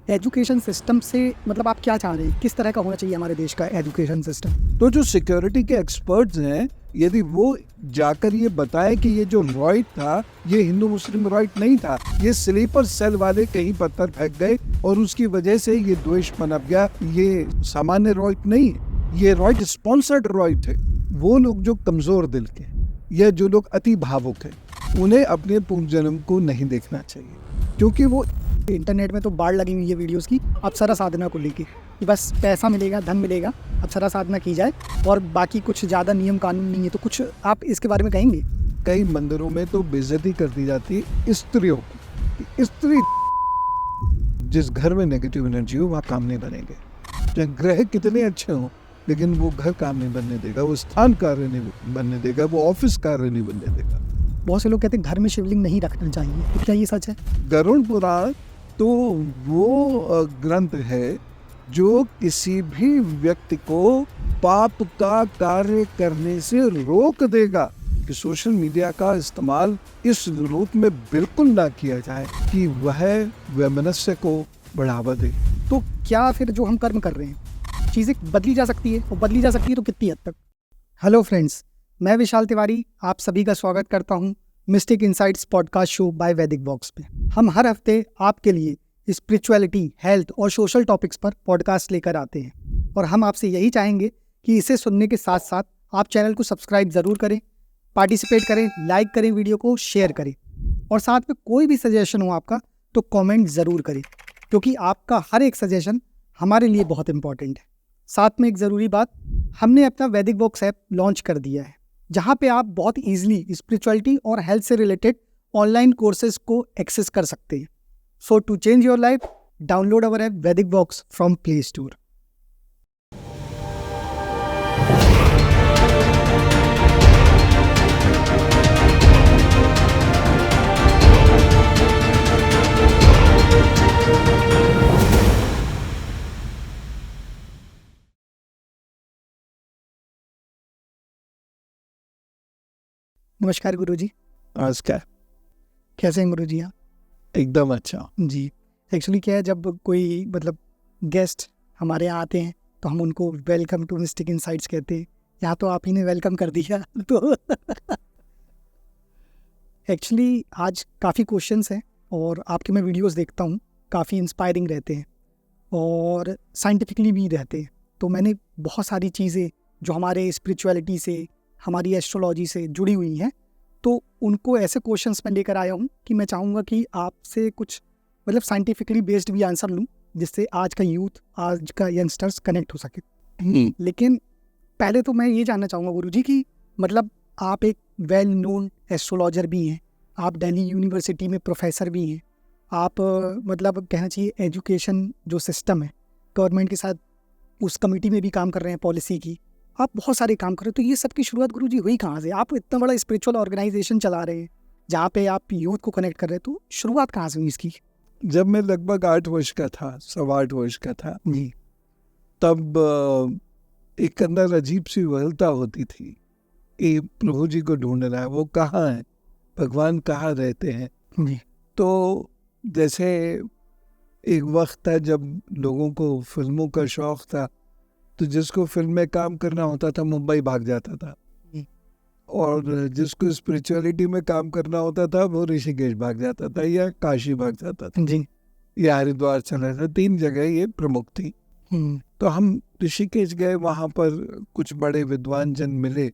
Education system से मतलब आप क्या चाह रहे हैं, किस तरह का होना चाहिए हमारे देश का एजुकेशन सिस्टम? तो जो सिक्योरिटी के एक्सपर्ट्स हैं, यदि वो जाकर ये बताए कि ये जो रॉयट था ये हिंदू मुस्लिम रॉयट नहीं था, ये स्लीपर सेल वाले कहीं पत्थर फेंक गए और उसकी वजह से ये द्वेष पनप गया, ये सामान्य रॉयट नहीं है, ये रॉयट स्पॉन्सर्ड रॉयट है। वो लोग जो कमजोर दिल के या जो लोग अति भावुक हैं, उन्हें अपने पूर्व जन्म को नहीं देखना चाहिए, क्योंकि वो इंटरनेट में तो बाढ़ लगी हुई है वीडियोस की अप्सरा साधना को लेके कि बस पैसा मिलेगा, धन मिलेगा, अप्सरा साधना की जाए और बाकी कुछ ज़्यादा नियम कानून नहीं है। तो कुछ आप इसके बारे में कहेंगे? कई मंदिरों में तो बेइज्जती कर दी जाती है स्त्रियों की। स्त्री जिस घर में नेगेटिव एनर्जी हो वहाँ काम नहीं बनेंगे, चाहे ग्रह कितने अच्छे हों, लेकिन वो घर काम नहीं बनने देगा, वो स्थान कार्य नहीं बनने देगा, वो ऑफिस कार्य नहीं बनने देगा। बहुत से लोग कहते हैं घर में शिवलिंग नहीं रखना चाहिए, तो क्या ये सच है? गरुड़ पुराण तो वो ग्रंथ है जो किसी भी व्यक्ति को पाप का कार्य करने से रोक देगा कि सोशल मीडिया का इस्तेमाल इस रूप में बिल्कुल ना किया जाए कि वह वैमनस्य को बढ़ावा दे। तो क्या फिर जो हम कर्म कर रहे हैं चीज़ें बदली जा सकती है, और बदली जा सकती है तो कितनी हद तक? हेलो फ्रेंड्स, मैं विशाल तिवारी आप सभी का स्वागत करता हूं mystic insights podcast show by Vedic vox पे। हम हर हफ्ते आपके लिए स्पिरिचुअलिटी, हेल्थ और सोशल टॉपिक्स पर पॉडकास्ट लेकर आते हैं, और हम आपसे यही चाहेंगे कि इसे सुनने के साथ साथ आप चैनल को सब्सक्राइब ज़रूर करें, पार्टिसिपेट करें, लाइक करें, वीडियो को शेयर करें, और साथ में कोई भी सजेशन हो आपका तो कमेंट ज़रूर करें, क्योंकि आपका हर एक सजेशन हमारे लिए बहुत इंपॉर्टेंट है। साथ में एक ज़रूरी बात, हमने अपना वैदिक वॉक्स ऐप लॉन्च कर दिया है, जहाँ पे आप बहुत ईजिली स्पिरिचुअलिटी और हेल्थ से रिलेटेड ऑनलाइन कोर्सेज को एक्सेस कर सकते हैं। So to change your life, download our app Vedic Vox from play store. नमस्कार गुरुजी। नमस्कार। कैसे हैं गुरुजी आप? एकदम अच्छा जी। एक्चुअली क्या है, जब कोई मतलब गेस्ट हमारे यहाँ आते हैं तो हम उनको वेलकम टू मिस्टिक इनसाइट्स कहते हैं। यहाँ तो आप ही ने वेलकम कर दिया तो एक्चुअली आज काफ़ी क्वेश्चंस हैं और आपके मैं वीडियोस देखता हूँ, काफ़ी इंस्पायरिंग रहते हैं और साइंटिफिकली भी रहते हैं। तो मैंने बहुत सारी चीज़ें जो हमारे स्पिरिचुअलिटी से, हमारी एस्ट्रोलॉजी से जुड़ी हुई हैं, तो उनको ऐसे क्वेश्चंस मैं लेकर आया हूँ कि मैं चाहूँगा कि आपसे कुछ मतलब साइंटिफिकली बेस्ड भी आंसर लूँ, जिससे आज का यूथ, आज का यंगस्टर्स कनेक्ट हो सके। लेकिन पहले तो मैं ये जानना चाहूँगा गुरुजी कि मतलब आप एक वेल नोन एस्ट्रोलॉजर भी हैं, आप दिल्ली यूनिवर्सिटी में प्रोफेसर भी हैं, आप मतलब कहना चाहिए एजुकेशन जो सिस्टम है गवर्नमेंट के साथ उस कमेटी में भी काम कर रहे हैं, पॉलिसी की, आप बहुत सारे काम कर रहे हैं। तो ये सब की शुरुआत गुरुजी हुई कहाँ से? आप इतना बड़ा स्पिरिचुअल ऑर्गेनाइजेशन चला रहे हैं जहाँ पे आप यूथ को कनेक्ट कर रहे हैं, तो शुरुआत कहाँ से हुई इसकी? जब मैं लगभग 8 वर्ष का था, 8.25 वर्ष का था जी। तब एक अंदर अजीब सी वहलता होती थी कि प्रभु जी को ढूंढना है, वो कहाँ है, भगवान कहाँ रहते हैं। जी। तो जैसे एक वक्त था जब लोगों को फिल्मों का शौक था, तो जिसको फिल्म में काम करना होता था मुंबई भाग जाता था, और जिसको स्पिरिचुअलिटी में काम करना होता था वो ऋषिकेश भाग जाता था या काशी भाग जाता था जी। या हरिद्वार चला था। 3 जगह ये प्रमुख थी। तो हम ऋषिकेश गए, वहाँ पर कुछ बड़े विद्वान जन मिले।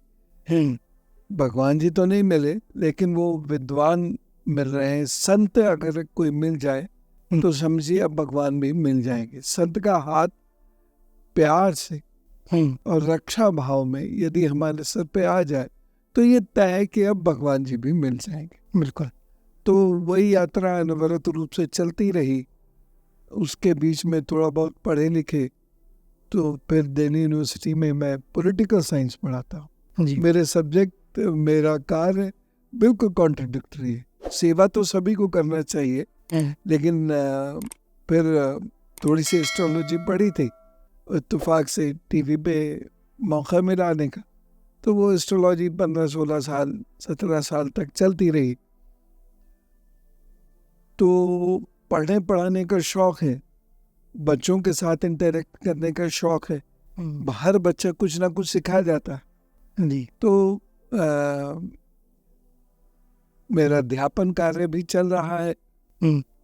भगवान जी तो नहीं मिले, लेकिन वो विद्वान मिल रहे हैं। संत अगर कोई मिल जाए तो समझिए अब भगवान भी मिल जाएंगे। संत का हाथ प्यार से और रक्षा भाव में यदि हमारे सर पे आ जाए तो ये तय है कि अब भगवान जी भी मिल जाएंगे। बिल्कुल। तो वही यात्रा अनवरत रूप से चलती रही। उसके बीच में थोड़ा बहुत पढ़े लिखे, तो फिर दिल्ली यूनिवर्सिटी में मैं पॉलिटिकल साइंस पढ़ाता हूँ। मेरे सब्जेक्ट, मेरा कार्य बिल्कुल कॉन्ट्रडिक्टरी है। सेवा तो सभी को करना चाहिए, लेकिन फिर थोड़ी सी एस्ट्रोलॉजी पढ़ी थी, इत्तेफाक से टीवी पे मौका मिला आने का, तो वो एस्ट्रोलॉजी 15-16 साल 17 साल तक चलती रही। तो पढ़ने पढ़ाने का शौक है, बच्चों के साथ इंटरेक्ट करने का शौक है, हर बच्चा कुछ ना कुछ सिखाया जाता है जी। तो मेरा अध्यापन कार्य भी चल रहा है।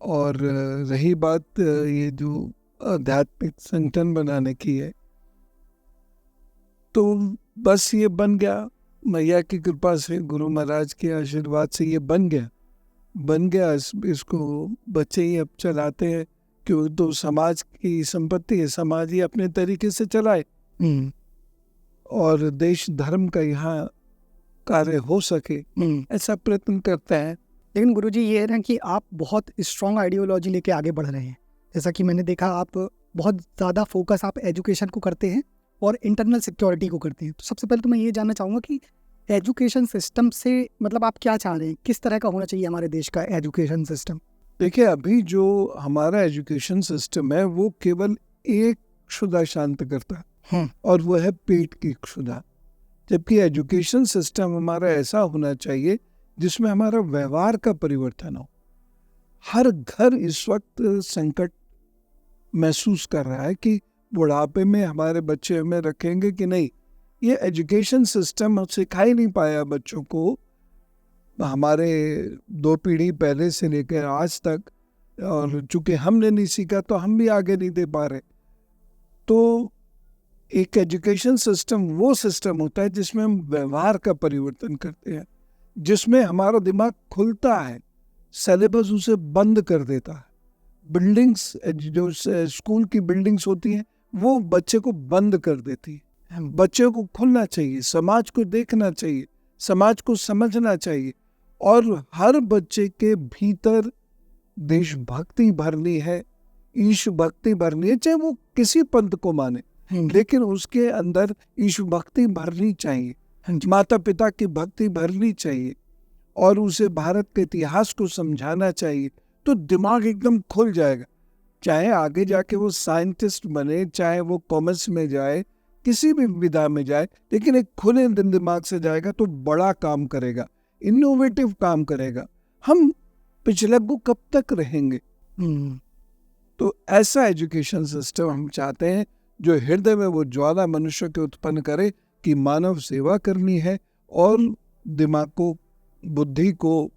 और रही बात ये जो आध्यात्मिक संगठन बनाने की है, तो बस ये बन गया, मैया की कृपा से, गुरु महाराज के आशीर्वाद से ये बन गया। इसको बच्चे ही अब चलाते हैं, क्यों तो समाज की संपत्ति है, समाज ही अपने तरीके से चलाए और देश धर्म का यहाँ कार्य हो सके ऐसा प्रयत्न करते हैं। लेकिन गुरुजी ये है ना कि आप बहुत स्ट्रॉन्ग आइडियोलॉजी लेके आगे बढ़ रहे हैं। जैसा कि मैंने देखा, आप बहुत ज़्यादा फोकस आप एजुकेशन को करते हैं और इंटरनल सिक्योरिटी को करते हैं। तो सबसे पहले तो मैं ये जानना चाहूँगा कि एजुकेशन सिस्टम से मतलब आप क्या चाह रहे हैं, किस तरह का होना चाहिए हमारे देश का एजुकेशन सिस्टम? देखिए, अभी जो हमारा एजुकेशन सिस्टम है वो केवल एक क्षुधा शांत करता है और वो है पेट की क्षुधा। जबकि एजुकेशन सिस्टम हमारा ऐसा होना चाहिए जिसमें हमारा व्यवहार का परिवर्तन हो। हर घर इस वक्त संकट महसूस कर रहा है कि बुढ़ापे में हमारे बच्चे हमें रखेंगे कि नहीं। ये एजुकेशन सिस्टम सिखा ही नहीं पाया बच्चों को, हमारे 2 पीढ़ी पहले से लेकर आज तक, और चूंकि हमने नहीं सीखा तो हम भी आगे नहीं दे पा रहे। तो एक एजुकेशन सिस्टम वो सिस्टम होता है जिसमें हम व्यवहार का परिवर्तन करते हैं, जिसमें हमारा दिमाग खुलता है, सिलेबस उसे बंद कर देता है। बिल्डिंग्स, जो स्कूल की बिल्डिंग्स होती हैं, वो बच्चे को बंद कर देती है। बच्चे को खुलना चाहिए, समाज को देखना चाहिए, समाज को समझना चाहिए और हर बच्चे के भीतर देशभक्ति भरनी है, ईश भक्ति भरनी है, चाहे वो किसी पंथ को माने, लेकिन उसके अंदर ईश भक्ति भरनी चाहिए, माता पिता की भक्ति भरनी चाहिए और उसे भारत के इतिहास को समझाना चाहिए। तो दिमाग एकदम खुल जाएगा, चाहे आगे जाके वो साइंटिस्ट बने, चाहे वो कॉमर्स में जाए, किसी भी विधा में जाए, लेकिन एक खुले दिमाग से जाएगा तो बड़ा काम करेगा, इनोवेटिव काम करेगा। हम पिछले कब तक रहेंगे? तो ऐसा एजुकेशन सिस्टम हम चाहते हैं जो हृदय में वो ज्वाला मनुष्य के उत्पन्न करे कि मानव सेवा करनी है और दिमाग को, बुद्धि को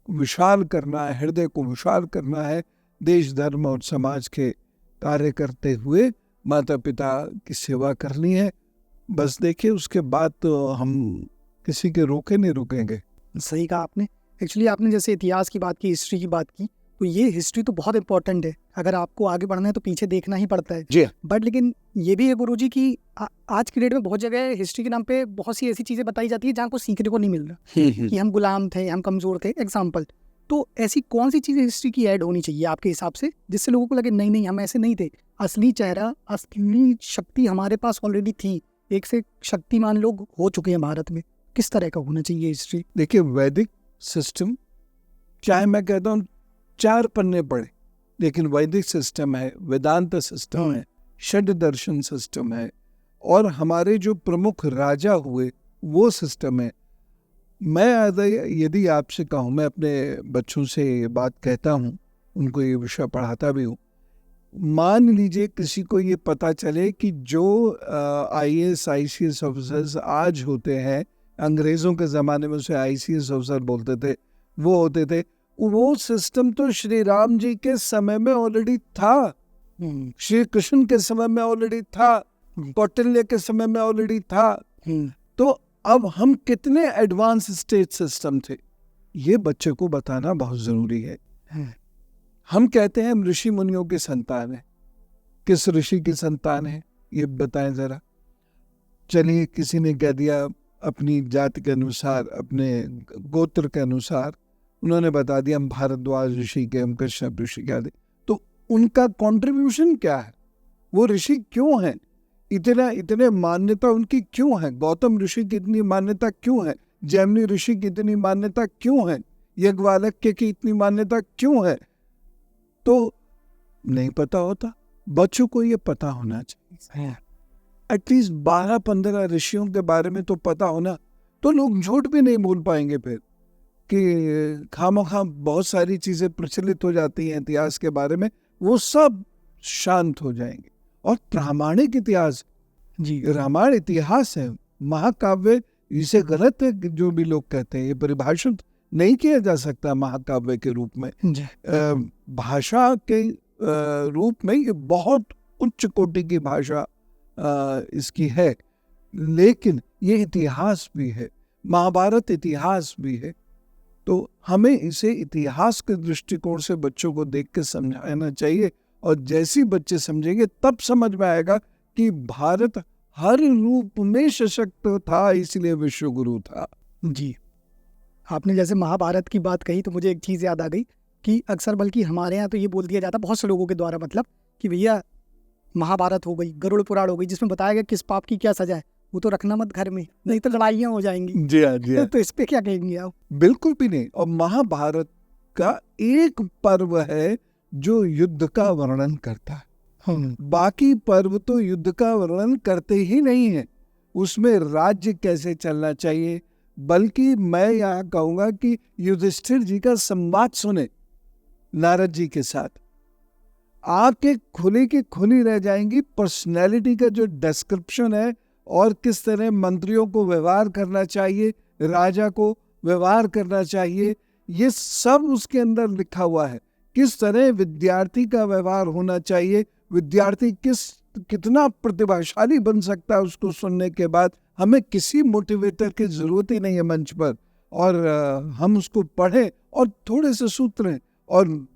विशाल करना है, हृदय को विशाल करना है, देश धर्म और समाज के कार्य करते हुए माता पिता की सेवा करनी है। बस देखिए, उसके बाद तो हम किसी के रोके नहीं रुकेंगे। सही कहा आपने। एक्चुअली आपने जैसे इतिहास की बात की, हिस्ट्री की बात की, तो ये हिस्ट्री तो बहुत इंपॉर्टेंट है। अगर आपको आगे बढ़ना है तो पीछे देखना ही पड़ता है जी। बट लेकिन ये भी है गुरुजी कि आज की डेट में बहुत जगह हिस्ट्री के नाम पे बहुत सी ऐसी चीज़ें बताई जाती है जहाँ कुछ सीखने को नहीं मिल रहा कि हम गुलाम थे, हम कमज़ोर थे, एग्जाम्पल। तो ऐसी कौन सी चीज़ें हिस्ट्री की ऐड होनी चाहिए आपके हिसाब से, जिससे लोगों को लगे नहीं नहीं हम ऐसे नहीं थे, असली चेहरा, असली शक्ति हमारे पास ऑलरेडी थी, एक से शक्तिमान लोग हो चुके हैं भारत में। किस तरह का होना चाहिए हिस्ट्री? देखिए, वैदिक सिस्टम, चाहे मैं कहता हूँ 4 पन्ने पढ़े, लेकिन वैदिक सिस्टम है, वेदांत सिस्टम है, षड दर्शन सिस्टम है और हमारे जो प्रमुख राजा हुए वो सिस्टम है। मैं यदि आपसे कहूँ, मैं अपने बच्चों से ये बात कहता हूँ, उनको ये विषय पढ़ाता भी हूँ। मान लीजिए किसी को ये पता चले कि जो IAS ICS ऑफिसर्स आज होते हैं, अंग्रेज़ों के ज़माने में उसे ICS ऑफिसर बोलते थे, वो होते थे, वो सिस्टम तो श्री राम जी के समय में ऑलरेडी था, श्री कृष्ण के समय में ऑलरेडी था, कौटिल्य के समय में ऑलरेडी था। तो अब हम कितने एडवांस स्टेट सिस्टम थे, ये बच्चे को बताना बहुत जरूरी है। हम कहते हैं हम ऋषि मुनियों के संतान हैं। किस ऋषि की संतान है ये बताएं जरा। चलिए, किसी ने कह दिया अपनी जाति के अनुसार, अपने गोत्र के अनुसार, उन्होंने बता दिया हम भारद्वाज ऋषि के, हम कश्यप ऋषि के आदि। तो उनका कंट्रीब्यूशन क्या है? वो ऋषि क्यों हैं? इतने मान्यता उनकी क्यों है? गौतम ऋषि की इतनी मान्यता क्यों है? जैमिनी ऋषि की इतनी मान्यता क्यों है? याज्ञवल्क्य की इतनी मान्यता क्यों है? तो नहीं पता होता। बच्चों को ये पता होना चाहिए, एटलीस्ट 12-15 ऋषियों के बारे में तो पता होना, तो लोग झूठ भी नहीं बोल पाएंगे फिर कि खामोखा बहुत सारी चीजें प्रचलित हो जाती हैं इतिहास के बारे में, वो सब शांत हो जाएंगे। और प्रामाणिक इतिहास, जी रामायण इतिहास है, महाकाव्य इसे गलत है जो भी लोग कहते हैं, ये परिभाषित नहीं किया जा सकता महाकाव्य के रूप में। जी भाषा के रूप में ये बहुत उच्च कोटि की भाषा इसकी है, लेकिन ये इतिहास भी है, महाभारत इतिहास भी है। तो हमें इसे इतिहास के दृष्टिकोण से बच्चों को देख के समझाना चाहिए, और जैसे बच्चे समझेंगे तब समझ में आएगा कि भारत हर रूप में सशक्त था, इसलिए विश्वगुरु था। जी, आपने जैसे महाभारत की बात कही तो मुझे एक चीज़ याद आ गई कि अक्सर बल्कि हमारे यहाँ तो ये बोल दिया जाता बहुत से लोगों के द्वारा, मतलब कि भैया महाभारत हो गई, गरुड़ पुराण हो गई, जिसमें बताया गया किस पाप की क्या सजा है, वो तो रखना मत घर में, नहीं तो लड़ाइयाँ हो जाएंगी। जी हाँ, जी हाँ। तो इस पे क्या कहेंगे आप? बिल्कुल भी नहीं। और महाभारत का एक पर्व है जो युद्ध का वर्णन करता है, बाकी पर्व तो युद्ध का वर्णन करते ही नहीं है। उसमें राज्य कैसे चलना चाहिए, बल्कि मैं यहाँ कहूंगा कि युधिष्ठिर जी का संवाद सुने नारद जी के साथ, आंखें खुली की खुली रह जाएंगी। पर्सनैलिटी का जो डिस्क्रिप्शन है और किस तरह मंत्रियों को व्यवहार करना चाहिए, राजा को व्यवहार करना चाहिए, ये सब उसके अंदर लिखा हुआ है। किस तरह विद्यार्थी का व्यवहार होना चाहिए, विद्यार्थी कितना प्रतिभाशाली बन सकता है उसको सुनने के बाद। हमें किसी मोटिवेटर की जरूरत ही नहीं है मंच पर, और हम उसको पढ़ें और थोड़े से सूत्र और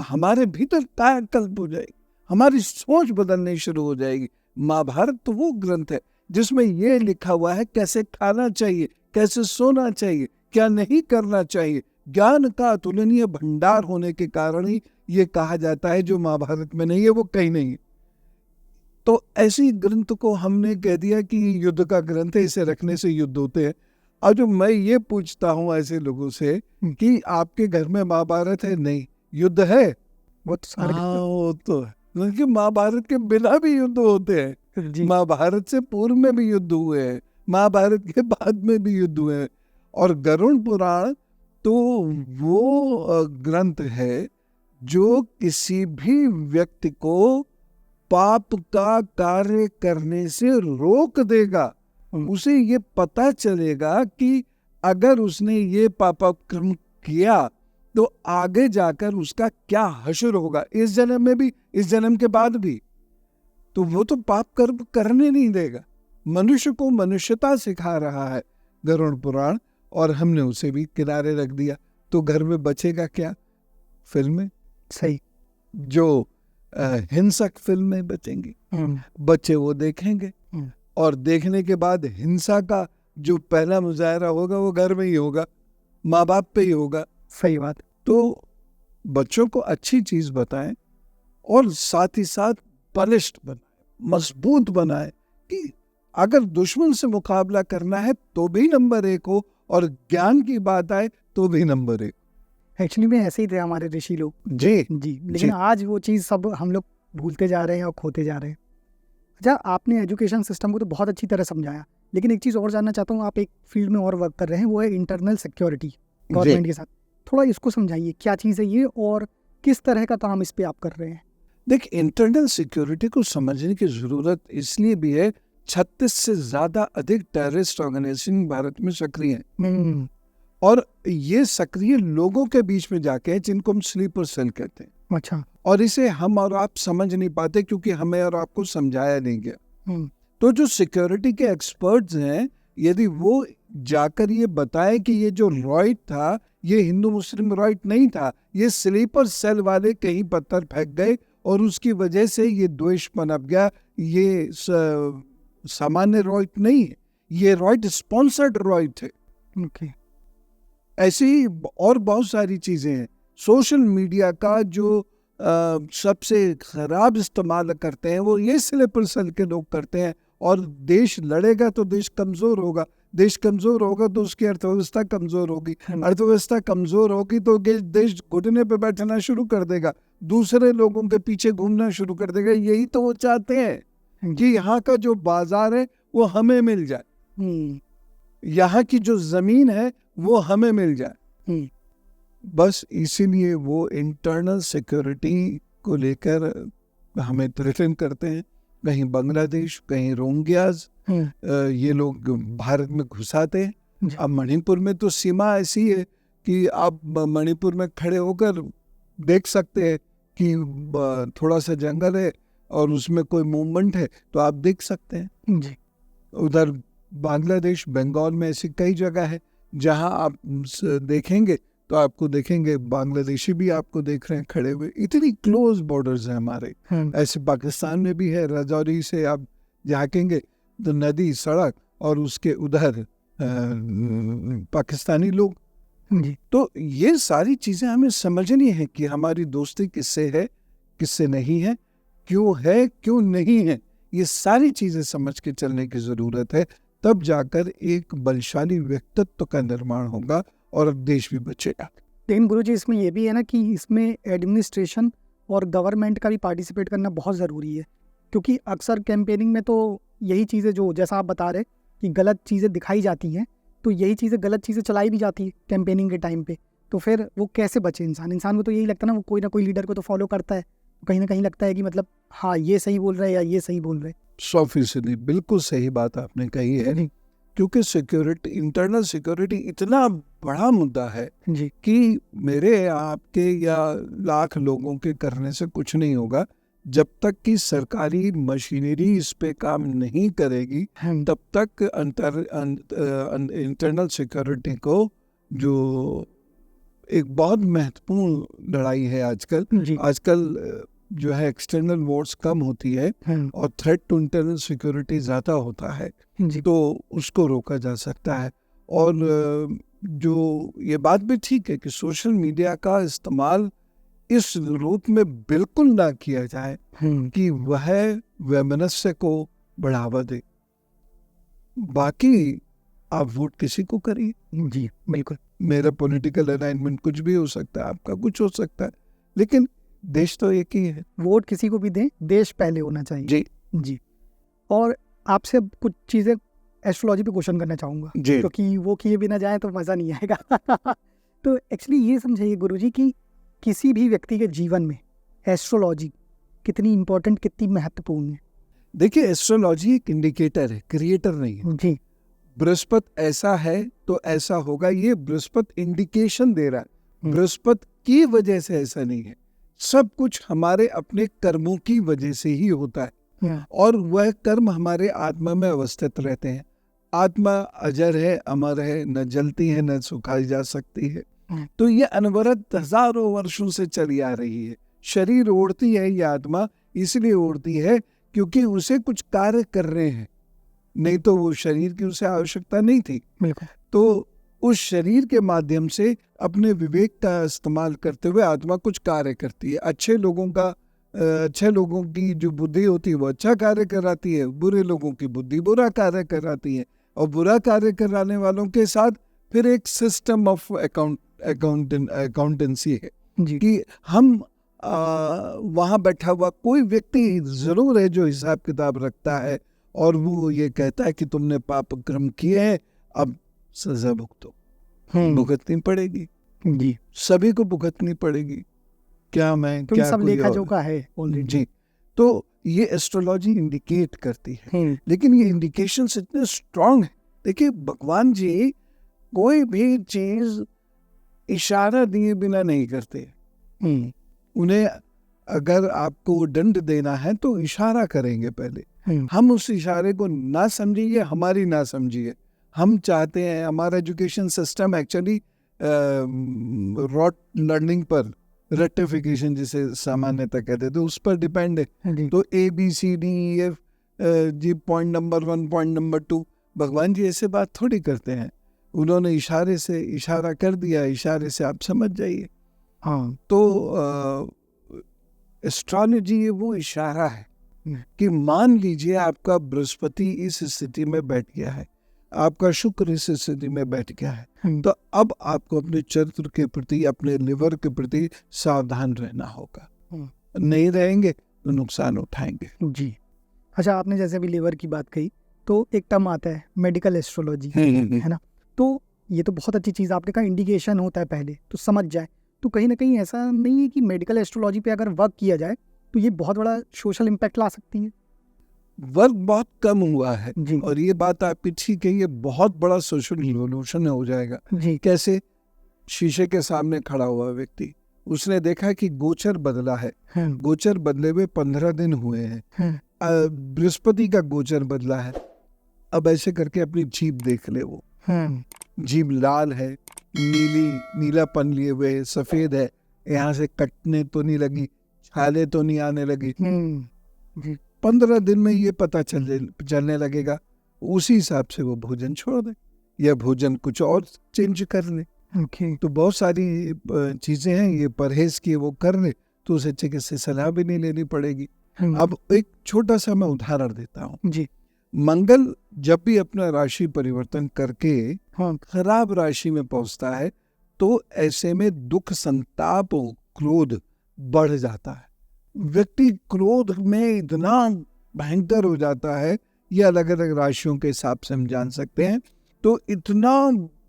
हमारे भीतर कायाकल्प हो जाएगी, हमारी सोच बदलनी शुरू हो जाएगी। महाभारत तो वो ग्रंथ है जिसमें ये लिखा हुआ है कैसे खाना चाहिए, कैसे सोना चाहिए, क्या नहीं करना चाहिए। ज्ञान का अतुलनीय भंडार होने के कारण ही ये कहा जाता है, जो महाभारत में नहीं है वो कहीं नहीं है। तो ऐसी ग्रंथ को हमने कह दिया कि युद्ध का ग्रंथ है, इसे रखने से युद्ध होते हैं। और जो मैं ये पूछता हूँ ऐसे लोगों से कि आपके घर में महाभारत है? नहीं, युद्ध है? वो तो क्योंकि महाभारत के बिना भी युद्ध होते हैं, महाभारत से पूर्व में भी युद्ध हुए हैं, महाभारत के बाद में भी युद्ध हुए हैं। और गरुड़ पुराण तो वो ग्रंथ है जो किसी भी व्यक्ति को पाप का कार्य करने से रोक देगा। उसे ये पता चलेगा कि अगर उसने ये पापक्रम किया तो आगे जाकर उसका क्या हश्र होगा, इस जन्म में भी, इस जन्म के बाद भी। तो वो तो पाप कर्म करने नहीं देगा, मनुष्य को मनुष्यता सिखा रहा है गरुड़ पुराण, और हमने उसे भी किनारे रख दिया। तो घर में बचेगा क्या? फिल्में। सही, जो हिंसक फिल्में बचेंगी, बच्चे वो देखेंगे, और देखने के बाद हिंसा का जो पहला मुजाहरा होगा वो घर में ही होगा, माँ बाप पे ही होगा। सही बात। तो बच्चों को अच्छी चीज बताएं और साथ ही साथ बलिष्ठ बनाएं, मजबूत बनाएं, कि अगर दुश्मन से मुकाबला करना है तो भी नंबर 1 हो, और ज्ञान की बात आए तो भी नंबर 1। एक्चुअली में ऐसे ही थे हमारे ऋषि लोग। जी जी, लेकिन आज वो चीज़ सब हम लोग भूलते जा रहे हैं और खोते जा रहे हैं। अच्छा, आपने एजुकेशन सिस्टम को तो बहुत अच्छी तरह समझाया, लेकिन एक चीज़ और जानना चाहता हूँ, आप एक फील्ड में और वर्क कर रहे हैं, वो है इंटरनल सिक्योरिटी गवर्नमेंट के साथ। थोड़ा इसको समझाइए, क्या चीज़ है ये और किस तरह का काम इस पे आप कर रहे हैं? देख, इंटरनल सिक्योरिटी को समझने की जरूरत इसलिए भी है, 36 से ज्यादा अधिक टेररिस्ट ऑर्गेनाइजेशन भारत में सक्रिय हैं, और ये सक्रिय लोगों के बीच में जाके हैं जिनको हम स्लीपर सेल कहते हैं। अच्छा। और इसे हम और आप समझ नहीं पाते क्योंकि हमें और आपको समझाया नहीं गया। तो जो सिक्योरिटी के एक्सपर्ट्स हैं, यदि वो जाकर ये बताएं कि ये जो रॉयट था ये हिंदू मुस्लिम रॉयट नहीं था, ये स्लीपर सेल वाले कहीं पत्थर फेंक गए और उसकी वजह से ये द्वेष पनप गया, ये सामान्य रॉयट नहीं है, ये रॉयट स्पॉन्सर्ड रॉयट है। ओके। ऐसी और बहुत सारी चीजें हैं। सोशल मीडिया का जो सबसे खराब इस्तेमाल करते हैं वो ये स्लीपर सेल के लोग करते हैं, और देश लड़ेगा तो देश कमजोर होगा, देश कमजोर होगा तो उसकी अर्थव्यवस्था कमजोर होगी, अर्थव्यवस्था कमजोर होगी तो देश घुटने पे बैठना शुरू कर देगा, दूसरे लोगों के पीछे घूमना शुरू कर देगा। यही तो वो चाहते हैं कि यहाँ का जो बाजार है वो हमें मिल जाए, यहाँ की जो जमीन है वो हमें मिल जाए। बस इसीलिए वो इंटरनल सिक्योरिटी को लेकर हमें थ्रेटन करते हैं, कहीं बांग्लादेश, कहीं रोहिंग्याज, ये लोग भारत में घुसाते हैं। अब मणिपुर में तो सीमा ऐसी है कि आप मणिपुर में खड़े होकर देख सकते हैं कि थोड़ा सा जंगल है और उसमें कोई मूवमेंट है तो आप देख सकते हैं जी। उधर बांग्लादेश, बंगाल में ऐसी कई जगह है जहां आप देखेंगे तो आपको देखेंगे बांग्लादेशी भी आपको देख रहे हैं खड़े हुए। इतनी क्लोज बॉर्डर्स हैं हमारे। ऐसे पाकिस्तान में भी है, राजौरी से आप झाँकेंगे तो नदी, सड़क और उसके उधर पाकिस्तानी लोग। तो ये सारी चीजें हमें समझनी है कि हमारी दोस्ती किससे है, किससे नहीं है, क्यों नहीं है। ये सारी चीजें समझ के चलने की जरूरत है, तब जाकर एक बलशाली व्यक्तित्व का निर्माण होगा और देश भी बचेगा। लेकिन गुरुजी इसमें ये भी है ना कि इसमें एडमिनिस्ट्रेशन और गवर्नमेंट का भी पार्टिसिपेट करना बहुत ज़रूरी है, क्योंकि अक्सर कैंपेनिंग में तो यही चीज़ें जो जैसा आप बता रहे कि गलत चीज़ें दिखाई जाती हैं, तो यही चीज़ें गलत चीज़ें चलाई भी जाती है कैंपेनिंग के टाइम पे। तो फिर वो कैसे बचे इंसान को तो यही लगता है ना, वो कोई ना कोई लीडर को तो फॉलो करता है, कहीं ना कहीं लगता है कि मतलब हाँ ये सही बोल रहा है या ये सही बोल रहे। 100% बिल्कुल सही बात आपने कही है, क्योंकि सिक्योरिटी, इंटरनल सिक्योरिटी इतना बड़ा मुद्दा है जी कि मेरे, आपके या लाख लोगों के करने से कुछ नहीं होगा। जब तक कि सरकारी मशीनरी इस पे काम नहीं करेगी तब तक इंटरनल सिक्योरिटी को, जो एक बहुत महत्वपूर्ण लड़ाई है आजकल जो है एक्सटर्नल वॉर्स कम होती है और थ्रेट टू इंटरनल सिक्योरिटी ज़्यादा होता है, तो उसको रोका जा सकता है। और जो ये बात भी ठीक है कि सोशल मीडिया का इस्तेमाल इस रूप में बिल्कुल ना किया जाए कि वह वैमनस्य को बढ़ावा दे। बाकी आप वोट किसी को करिए, जी बिल्कुल, मेरा पॉलिटिकल अलाइनमेंट कुछ भी हो सकता है, आपका कुछ हो सकता है, लेकिन देश तो एक ही है। वोट किसी को भी दें, देश पहले होना चाहिए। जी जी। और आपसे कुछ चीज़ें एस्ट्रोलॉजी पे क्वेश्चन करना चाहूँगा, क्योंकि वो किए बिना जाए तो मज़ा नहीं आएगा। तो एक्चुअली ये समझाइए गुरुजी कि किसी भी व्यक्ति के जीवन में एस्ट्रोलॉजी कितनी इम्पोर्टेंट, कितनी महत्वपूर्ण है? देखिए, एस्ट्रोलॉजी एक इंडिकेटर है, क्रिएटर नहीं है। जी। बृहस्पति ऐसा है तो ऐसा होगा, ये बृहस्पति इंडिकेशन दे रहा है, बृहस्पति की वजह से ऐसा नहीं है। सब कुछ हमारे अपने कर्मों की वजह से ही होता है और वह कर्म हमारे आत्मा में अवस्थित रहते हैं। आत्मा अजर है, अमर है, न जलती है न सुखाई जा सकती है। तो ये अनवरत हजारों वर्षों से चली आ रही है। शरीर ओढ़ती है ये आत्मा, इसलिए ओढ़ती है क्योंकि उसे कुछ कार्य कर रहे हैं, नहीं तो वो शरीर की उसे आवश्यकता नहीं थी। तो उस शरीर के माध्यम से अपने विवेक का इस्तेमाल करते हुए आत्मा कुछ कार्य करती है। अच्छे लोगों की जो बुद्धि होती है वो अच्छा कार्य कराती है, बुरे लोगों की बुद्धि बुरा कार्य कराती है। और बुरा कार्य कराने वालों के साथ फिर एक सिस्टम ऑफ अकाउंटेंसी है कि हम वहाँ बैठा हुआ कोई व्यक्ति जरूर है जो हिसाब किताब रखता है और वो ये कहता है कि तुमने पाप कर्म किए हैं, अब सजा भुगतो, भुगतनी पड़ेगी। जी, सभी को भुगतनी पड़ेगी, क्या मैं तो क्या सब कोई लेखा और। जोखा है ऑलरेडी। जी, तो ये एस्ट्रोलॉजी इंडिकेट करती है, लेकिन ये इंडिकेशंस इतने स्ट्रांग है। देखिए, भगवान जी कोई भी चीज इशारा दिए बिना नहीं करते। उन्हें अगर आपको दंड देना है तो इशारा करेंगे पहले, हम उस इशारे को ना समझिए, हमारी ना समझिए। हम चाहते हैं, हमारा education system actually rote learning पर, रेक्टिफिकेशन जिसे सामान्यतः कहते तो उस पर डिपेंड है। तो ABCDEF जी, पॉइंट नंबर 1, पॉइंट नंबर 2, भगवान जी ऐसे बात थोड़ी करते हैं। उन्होंने इशारे से इशारा कर दिया, इशारे से आप समझ जाइए। हाँ, तो एस्ट्रोलॉजी वो इशारा है कि मान लीजिए आपका बृहस्पति इस स्थिति में बैठ गया है, आपका शुक्र इस स्थिति में बैठ गया है, तो अब आपको अपने चरित्र के प्रति, अपने लिवर के प्रति सावधान रहना होगा। नहीं रहेंगे तो नुकसान उठाएंगे। जी। अच्छा, आपने जैसे भी लिवर की बात कही, तो एक टर्म आता है मेडिकल एस्ट्रोलॉजी, है ना? तो ये तो बहुत अच्छी चीज़ आपने कहा, इंडिकेशन होता है पहले तो समझ जाए। तो कहीं ना कहीं ऐसा नहीं है कि मेडिकल एस्ट्रोलॉजी पे अगर वर्क किया जाए तो ये बहुत बड़ा सोशल इम्पैक्ट ला सकती है। वर्क बहुत कम हुआ है जी और ये बात आपकी ठीक है, ये बहुत बड़ा सोशल रिवॉल्यूशन हो जाएगा। जी कैसे? शीशे के सामने खड़ा हुआ व्यक्ति, उसने देखा कि गोचर बदला है, हाँ, गोचर बदले हुए 15 दिन हुए हैं, हाँ, बृहस्पति का गोचर बदला है। अब ऐसे करके अपनी जीभ देख ले, वो हाँ, जीभ लाल है, नीलापन लिए हुए है, सफेद है, यहाँ से कटने तो नहीं लगी, छाले तो नहीं आने लगी। जी 15 दिन में ये पता चलने लगेगा। उसी हिसाब से वो भोजन छोड़ दे या भोजन कुछ और चेंज कर ले। ओके तो बहुत सारी चीजें हैं, ये परहेज की वो कर ले तो उसे चिकित्सक सलाह भी नहीं लेनी पड़ेगी। अब एक छोटा सा मैं उदाहरण देता हूँ। जी मंगल जब भी अपना राशि परिवर्तन करके हाँ खराब राशि में पहुंचता है तो ऐसे में दुख, संताप और क्रोध बढ़ जाता है। व्यक्ति क्रोध में इतना भयंकर हो जाता है, ये अलग अलग राशियों के हिसाब से हम जान सकते हैं। तो इतना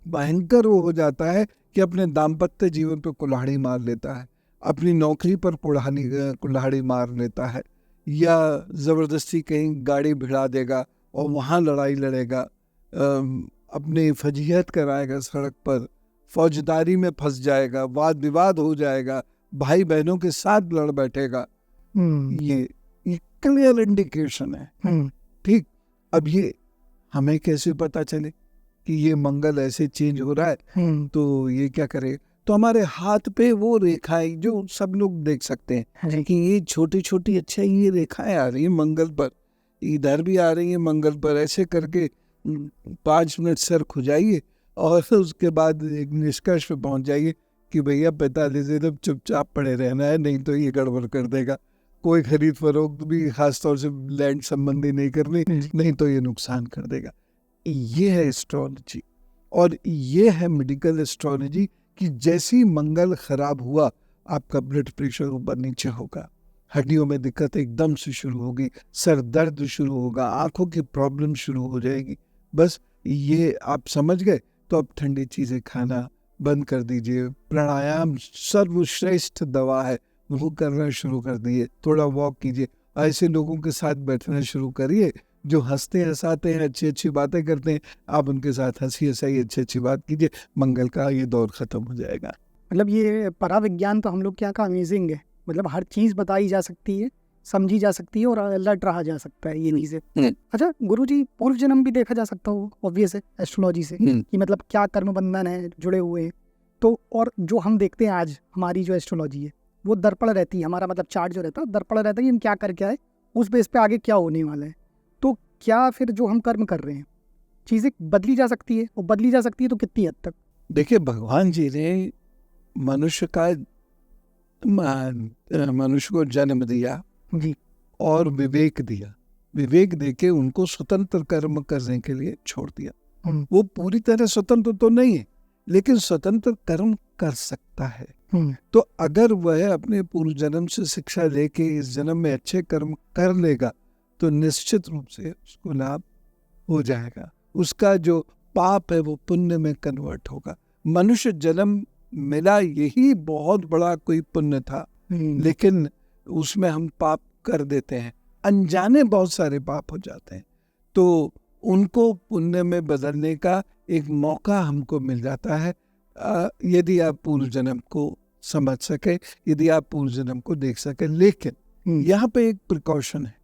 भयंकर वो हो जाता है कि अपने दाम्पत्य जीवन पर कुल्हाड़ी मार लेता है, अपनी नौकरी पर कुल्हाड़ी मार लेता है, या जबरदस्ती कहीं गाड़ी भिड़ा देगा और वहाँ लड़ाई लड़ेगा, अपनी फजीहत कराएगा, सड़क पर फौजदारी में फंस जाएगा, वाद विवाद हो जाएगा, भाई बहनों के साथ लड़ बैठेगा। ये क्लियर इंडिकेशन है। ठीक, अब ये हमें कैसे पता चले कि ये मंगल ऐसे चेंज हो रहा है? तो ये क्या करे, तो हमारे हाथ पे वो रेखाएं जो सब लोग देख सकते हैं कि ये छोटी छोटी, अच्छा ये रेखाएं आ रही है मंगल पर, इधर भी आ रही है मंगल पर, ऐसे करके 5 मिनट सर खुजाइए और उसके बाद एक निष्कर्ष पे पहुंच जाइए कि भैया 45 दिन अब चुपचाप पड़े रहना है, नहीं तो ये गड़बड़ कर देगा। कोई खरीद फरोख्त भी खासतौर से लैंड संबंधी नहीं करनी, नहीं तो ये नुकसान कर देगा। ये है एस्ट्रोलॉजी और ये है मेडिकल एस्ट्रोलॉजी कि जैसी मंगल खराब हुआ आपका ब्लड प्रेशर ऊपर नीचे होगा, हड्डियों में दिक्कत एकदम से शुरू होगी, सर दर्द शुरू होगा, आंखों की प्रॉब्लम शुरू हो जाएगी। बस ये आप समझ गए तो अब ठंडी चीजें खाना बंद कर दीजिए। प्राणायाम सर्वश्रेष्ठ दवा है, वो करना शुरू कर दिए। थोड़ा वॉक कीजिए, ऐसे लोगों के साथ बैठना शुरू करिए जो हंसते हंसाते हैं, अच्छी अच्छी बातें करते हैं, आप उनके साथ हंसी हंसाई अच्छी अच्छी बात कीजिए, मंगल का ये दौर खत्म हो जाएगा। मतलब ये पराविज्ञान तो हम लोग क्या का अमेजिंग है, मतलब हर चीज़ बताई जा सकती है, समझी जा सकती है और अलर्ट रहा जा सकता है ये चीज़ें। अच्छा गुरुजी, पूर्व जन्म भी देखा जा सकता हो ऑब्वियस है एस्ट्रोलॉजी से कि मतलब क्या कर्म बंधन है जुड़े हुए हैं। तो और जो हम देखते हैं आज हमारी जो एस्ट्रोलॉजी है वो दर्पण रहती है, हमारा मतलब चार्ट जो रहता है दर्पण रहता है कि हम क्या करके आए, उस बेस पे आगे क्या होने वाला है। तो क्या फिर जो हम कर्म कर रहे हैं चीज़ें बदली जा सकती है, और बदली जा सकती है तो कितनी हद तक? देखिए, भगवान जी ने मनुष्य को जन्म दिया जी और विवेक दिया, विवेक देके उनको स्वतंत्र कर्म करने के लिए छोड़ दिया। वो पूरी तरह स्वतंत्र तो नहीं है लेकिन स्वतंत्र कर्म कर सकता है। तो अगर वह अपने पूर्व जन्म से शिक्षा लेके इस जन्म में अच्छे कर्म कर लेगा तो निश्चित रूप से उसको लाभ हो जाएगा। उसका जो पाप है वो पुण्य में कन्वर्ट होगा। मनुष्य जन्म मिला यही बहुत बड़ा कोई पुण्य था, लेकिन उसमें हम पाप कर देते हैं, अनजाने बहुत सारे पाप हो जाते हैं। तो उनको पुण्य में बदलने का एक मौका हमको मिल जाता है यदि आप पूर्व जन्म को समझ सके, यदि आप पूर्व जन्म को देख सके। लेकिन यहाँ पे एक प्रिकॉशन है,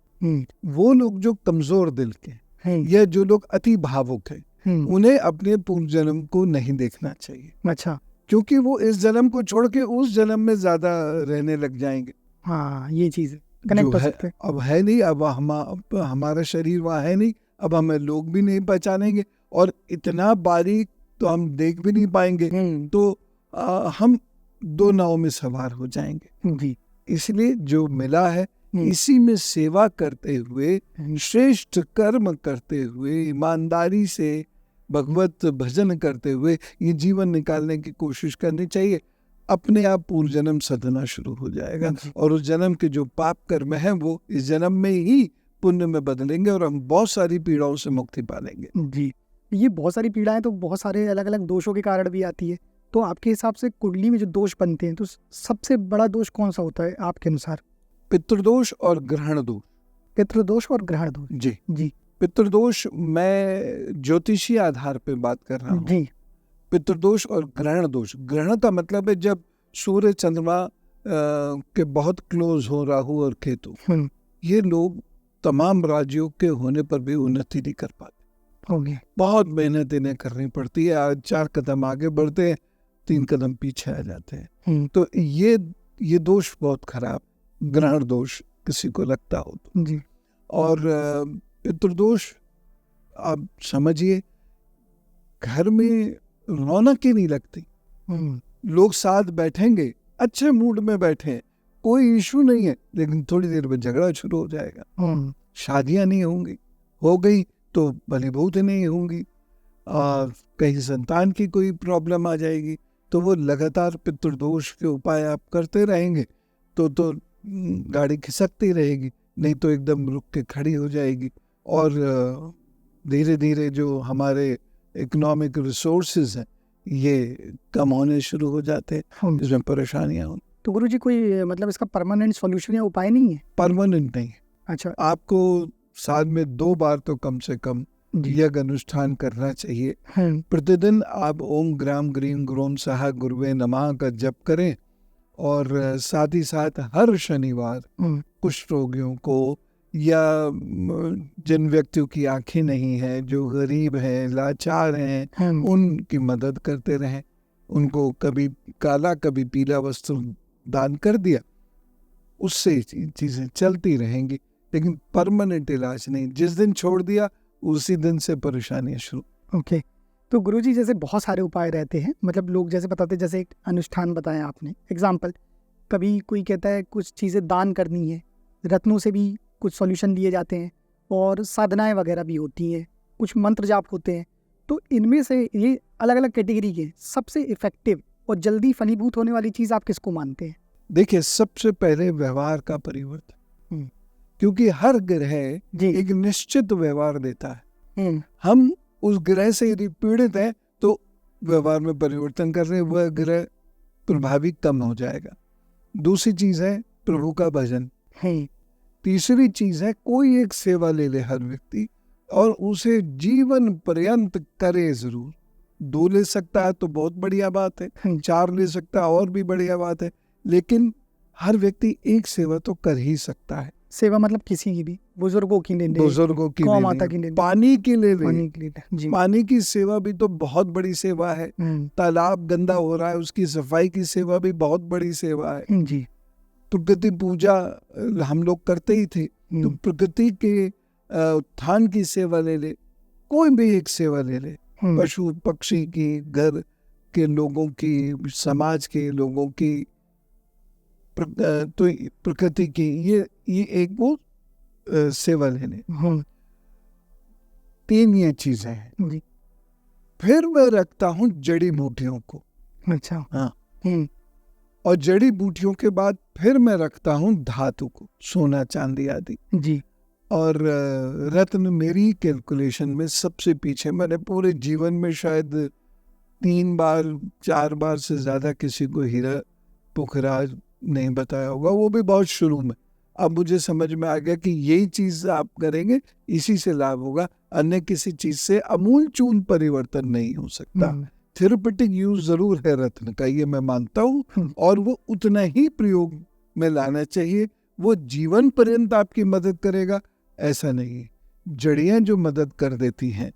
वो लोग जो कमजोर दिल के या जो लोग अति भावुक हैं उन्हें अपने पूर्व जन्म को नहीं देखना चाहिए। अच्छा, क्योंकि वो इस जन्म को छोड़ के उस जन्म में ज्यादा रहने लग जाएंगे। हाँ ये चीज कनेक्ट हो सकते हैं। अब है नहीं, अब हमारा शरीर वहाँ है नहीं, अब हमें लोग भी नहीं पहचानेंगे और इतना बारीक तो हम देख भी नहीं पाएंगे। तो हम दो नाव में सवार हो जाएंगे जी। इसलिए जो मिला है इसी में सेवा करते हुए, श्रेष्ठ कर्म करते हुए, ईमानदारी से भगवत भजन करते हुए ये जीवन निकालने की कोशिश करनी चाहिए। अपने आप पूर्व जन्म सधना शुरू हो जाएगा और उस जन्म के जो पाप कर्म है वो इस जन्म में ही पुण्य में बदलेंगे और हम बहुत सारी पीड़ाओं से मुक्ति पालेंगे जी। ये बहुत सारी पीड़ाएं तो बहुत सारे अलग अलग दोषों के कारण भी आती है। तो आपके हिसाब से कुंडली में जो दोष बनते हैं तो सबसे बड़ा दोष कौन सा होता है आपके अनुसार? पितृदोष और ग्रहण दोष। पितृदोष और ग्रहण दोष। जी जी पितृदोष मैं ज्योतिषीय आधार पे बात कर रहा हूँ। जी पितृदोष और ग्रहण दोष, ग्रहण का मतलब है जब सूर्य चंद्रमा के बहुत क्लोज हो राहु और केतु, ये लोग तमाम राज्यों के होने पर भी उन्नति नहीं कर पाते। ओके। बहुत मेहनत इन्हें करनी पड़ती है, आज 4 कदम आगे बढ़ते हैं 3 कदम पीछे आ जाते हैं। तो ये दोष बहुत खराब, ग्रहण दोष किसी को लगता हो तो। जी। और पितृदोष आप समझिए, घर में रौनक ही नहीं लगती। लोग साथ बैठेंगे, अच्छे मूड में बैठे, कोई इशू नहीं है, लेकिन थोड़ी देर में झगड़ा शुरू हो जाएगा। शादियां नहीं होंगी, हो गई तो भली बहुत नहीं होंगी, और कहीं संतान की कोई प्रॉब्लम आ जाएगी। तो वो लगातार पितृदोष के उपाय आप करते रहेंगे तो गाड़ी खिसकती रहेगी, नहीं तो एकदम रुक के खड़ी हो जाएगी। और धीरे धीरे जो हमारे इकोनॉमिक रिसोर्सेज हैं ये कम होने शुरू हो जाते हैं, इसमें परेशानियां हों। तो गुरुजी कोई मतलब इसका परमानेंट सॉल्यूशन या उपाय नहीं है? परमानेंट नहीं। अच्छा। आपको साल में 2 बार तो कम से कम यज्ञ अनुष्ठान करना चाहिए। प्रतिदिन आप ओम ग्राम ग्रीम ग्रोम सहा गुरुवे नमः का जप करें, और साथ ही साथ हर शनिवार कुष्ठ रोगियों को या जिन व्यक्तियों की आंखें नहीं है, जो गरीब हैं, लाचार हैं, उनकी मदद करते रहें। उनको कभी काला कभी पीला वस्त्र दान कर दिया, उससे चीजें चलती रहेंगी, लेकिन परमानेंट इलाज नहीं। जिस दिन छोड़ दिया उसी दिन से परेशानियां शुरू। ओके। तो गुरुजी जैसे बहुत सारे उपाय रहते हैं, मतलब लोग जैसे बताते, जैसे एक अनुष्ठान बताया आपने एग्जाम्पल, कभी कोई कहता है कुछ चीज़ें दान करनी है, रत्नों से भी कुछ सॉल्यूशन दिए जाते हैं, और साधनाएं वगैरह भी होती हैं, कुछ मंत्र जाप होते हैं। तो इनमें से ये अलग अलग कैटेगरी के सबसे इफेक्टिव और जल्दी फलीभूत होने वाली चीज़ आप किसको मानते हैं? देखिए, सबसे पहले व्यवहार का परिवर्तन, क्योंकि हर ग्रह एक निश्चित व्यवहार देता है। हम उस ग्रह से यदि पीड़ित है तो व्यवहार में परिवर्तन कर रहे हैं, वह ग्रह प्रभावी कम हो जाएगा। दूसरी चीज है प्रभु का भजन। तीसरी चीज है कोई एक सेवा ले ले हर व्यक्ति, और उसे जीवन पर्यंत करे जरूर। 2 ले सकता है तो बहुत बढ़िया बात है, 4 ले सकता है और भी बढ़िया बात है, लेकिन हर व्यक्ति एक सेवा तो कर ही सकता है। सेवा मतलब किसी की भी, बुजुर्गों की ले ले, बुजुर्गों की गौ ले माता की ले ले, पानी की ले ले, पानी की सेवा भी तो बहुत बड़ी सेवा है। तालाब गंदा हो रहा है, उसकी सफाई की सेवा भी बहुत बड़ी सेवा है जी। प्रकृति पूजा हम लोग करते ही थे, तो प्रकृति के उत्थान की सेवा ले ले, कोई भी एक सेवा ले ले, पशु पक्षी की, घर के लोगों की, समाज के लोगों की, तो प्रकृति की, ये एक वो सेवा लेने। 3 ये चीजें हैं। फिर मैं रखता हूँ जड़ी बूटियों को। अच्छा। हाँ। और जड़ी बूटियों के बाद फिर मैं रखता हूँ धातु को, सोना चांदी आदि जी। और रत्न मेरी कैलकुलेशन में सबसे पीछे। मैंने पूरे जीवन में शायद 3 बार 4 बार से ज्यादा किसी को हीरा पुखराज नहीं बताया होगा, वो भी बहुत शुरू में। अब मुझे समझ में आ गया कि यही चीज आप करेंगे, इसी से लाभ होगा, अन्य किसी चीज से अमूल चूल परिवर्तन नहीं हो सकता। थेरेपेटिक यूज जरूर है रत्न का, ये मैं मानता हूँ, और वो उतना ही प्रयोग में लाना चाहिए। वो जीवन पर्यंत आपकी मदद करेगा ऐसा नहीं है। जड़ियां जो मदद कर देती हैं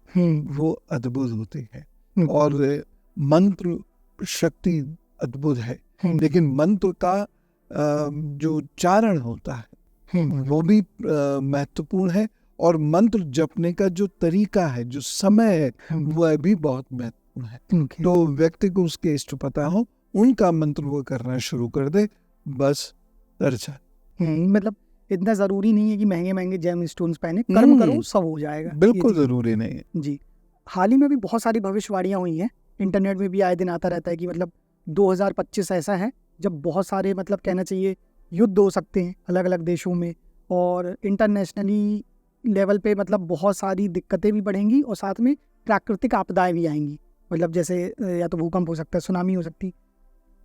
वो अद्भुत होती है, और मंत्र शक्ति अद्भुत है, लेकिन मंत्र का जो उच्चारण होता है वो भी महत्वपूर्ण है, और मंत्र जपने का जो तरीका है, जो समय है, वह भी बहुत महत्वपूर्ण है। तो व्यक्ति को उसके इष्ट पता हो, उनका मंत्र वो करना शुरू कर दे, बस दर्जा। मतलब इतना जरूरी नहीं है कि महंगे महंगे जेम स्टोन्स पहने, कर्म करो सब हो जाएगा, बिल्कुल जरूरी नहीं है जी। हाल ही में भी बहुत सारी भविष्यवाणियां हुई हैं, इंटरनेट में भी आए दिन आता रहता है कि मतलब 2025 ऐसा है जब बहुत सारे मतलब कहना चाहिए युद्ध हो सकते हैं अलग अलग देशों में, और इंटरनेशनली लेवल पे मतलब बहुत सारी दिक्कतें भी बढ़ेंगी, और साथ में प्राकृतिक आपदाएं भी आएंगी। मतलब जैसे या तो भूकंप हो सकता है, सुनामी हो सकती।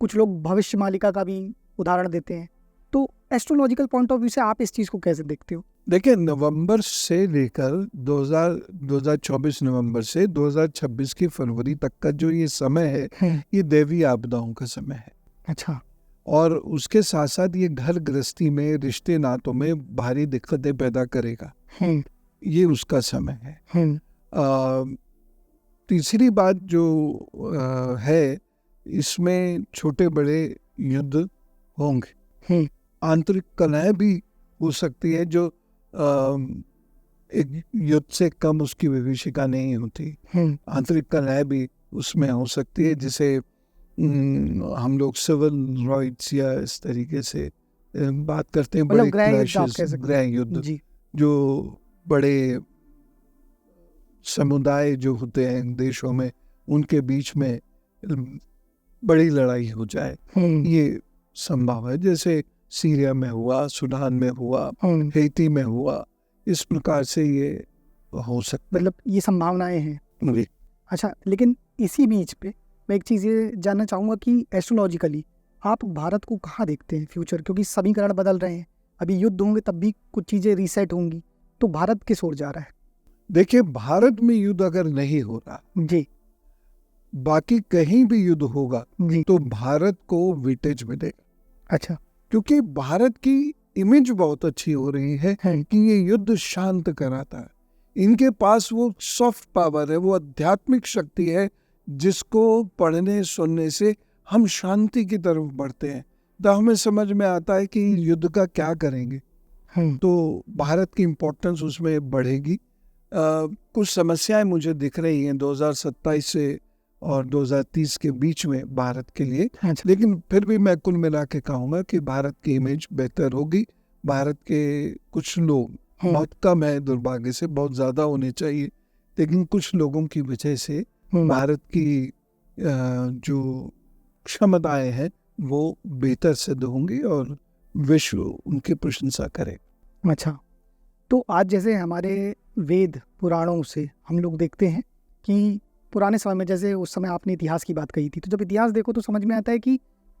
कुछ लोग भविष्य मालिका का भी उदाहरण देते हैं। तो एस्ट्रोलॉजिकल पॉइंट ऑफ व्यू से आप इस चीज़ को कैसे देखते हो? देखिए, नवंबर से लेकर 2024 नवंबर से 2026 की फरवरी तक का जो ये समय है, ये देवी आपदाओं का समय है। अच्छा। और उसके साथ साथ ये घर गृहस्थी में, रिश्ते नातों में भारी दिक्कतें पैदा करेगा। ये उसका समय है। तीसरी बात जो है, इसमें छोटे बड़े युद्ध होंगे, आंतरिक कलह भी हो सकती है जो एक युद्ध से कम उसकी विभीषिका नहीं होती। आंतरिक कलह भी उसमें हो सकती है, जिसे हम लोग सिविल राइट्स या इस तरीके से बात करते हैं, बड़े क्लैशेस, गृह युद्ध, जो बड़े समुदाय जो होते हैं देशों में, उनके बीच में बड़ी लड़ाई हो जाए, ये संभव है। जैसे सीरिया में हुआ, सूडान में हुआ, हैती में हुआ, इस प्रकार से ये हो सकता है। मतलब ये संभावनाएं हैं। अच्छा, लेकिन इसी बीच पे मैं एक चीज़ ये जानना चाहूँगा कि एस्ट्रोलॉजिकली आप भारत को कहाँ देखते हैं फ्यूचर? क्योंकि समीकरण बदल रहे हैं, अभी युद्ध होंगे तब भी कुछ चीज़ें रीसेट होंगी, तो भारत किस ओर जा रहा है? देखिए, भारत में युद्ध अगर नहीं हो रहा जी, बाकी कहीं भी युद्ध होगा जी, तो भारत को विटेज मिलेगा। अच्छा, क्योंकि भारत की इमेज बहुत अच्छी हो रही है कि ये युद्ध शांत कराता है। इनके पास वो सॉफ्ट पावर है, वो आध्यात्मिक शक्ति है, जिसको पढ़ने सुनने से हम शांति की तरफ बढ़ते हैं। तो हमें समझ में आता है कि युद्ध का क्या करेंगे, तो भारत की इम्पोर्टेंस उसमें बढ़ेगी। कुछ समस्याएं मुझे दिख रही हैं 2027 से और 2030 के बीच में भारत के लिए, लेकिन फिर भी मैं कुल मिला के कहूँगा कि भारत की इमेज बेहतर होगी। भारत के कुछ लोग, बहुत कम है दुर्भाग्य से, बहुत ज़्यादा होने चाहिए, लेकिन कुछ लोगों की वजह से भारत की जो क्षमताएं हैं वो बेहतर सिद्ध होंगी और विश्व उनकी प्रशंसा करे। अच्छा, तो आज जैसे हमारे वेद पुराणों से हम लोग देखते हैं कि पुराने समय में, जैसे उस समय आपने इतिहास की बात कही थी, तो जब इतिहास देखो तो समझ में आता है कि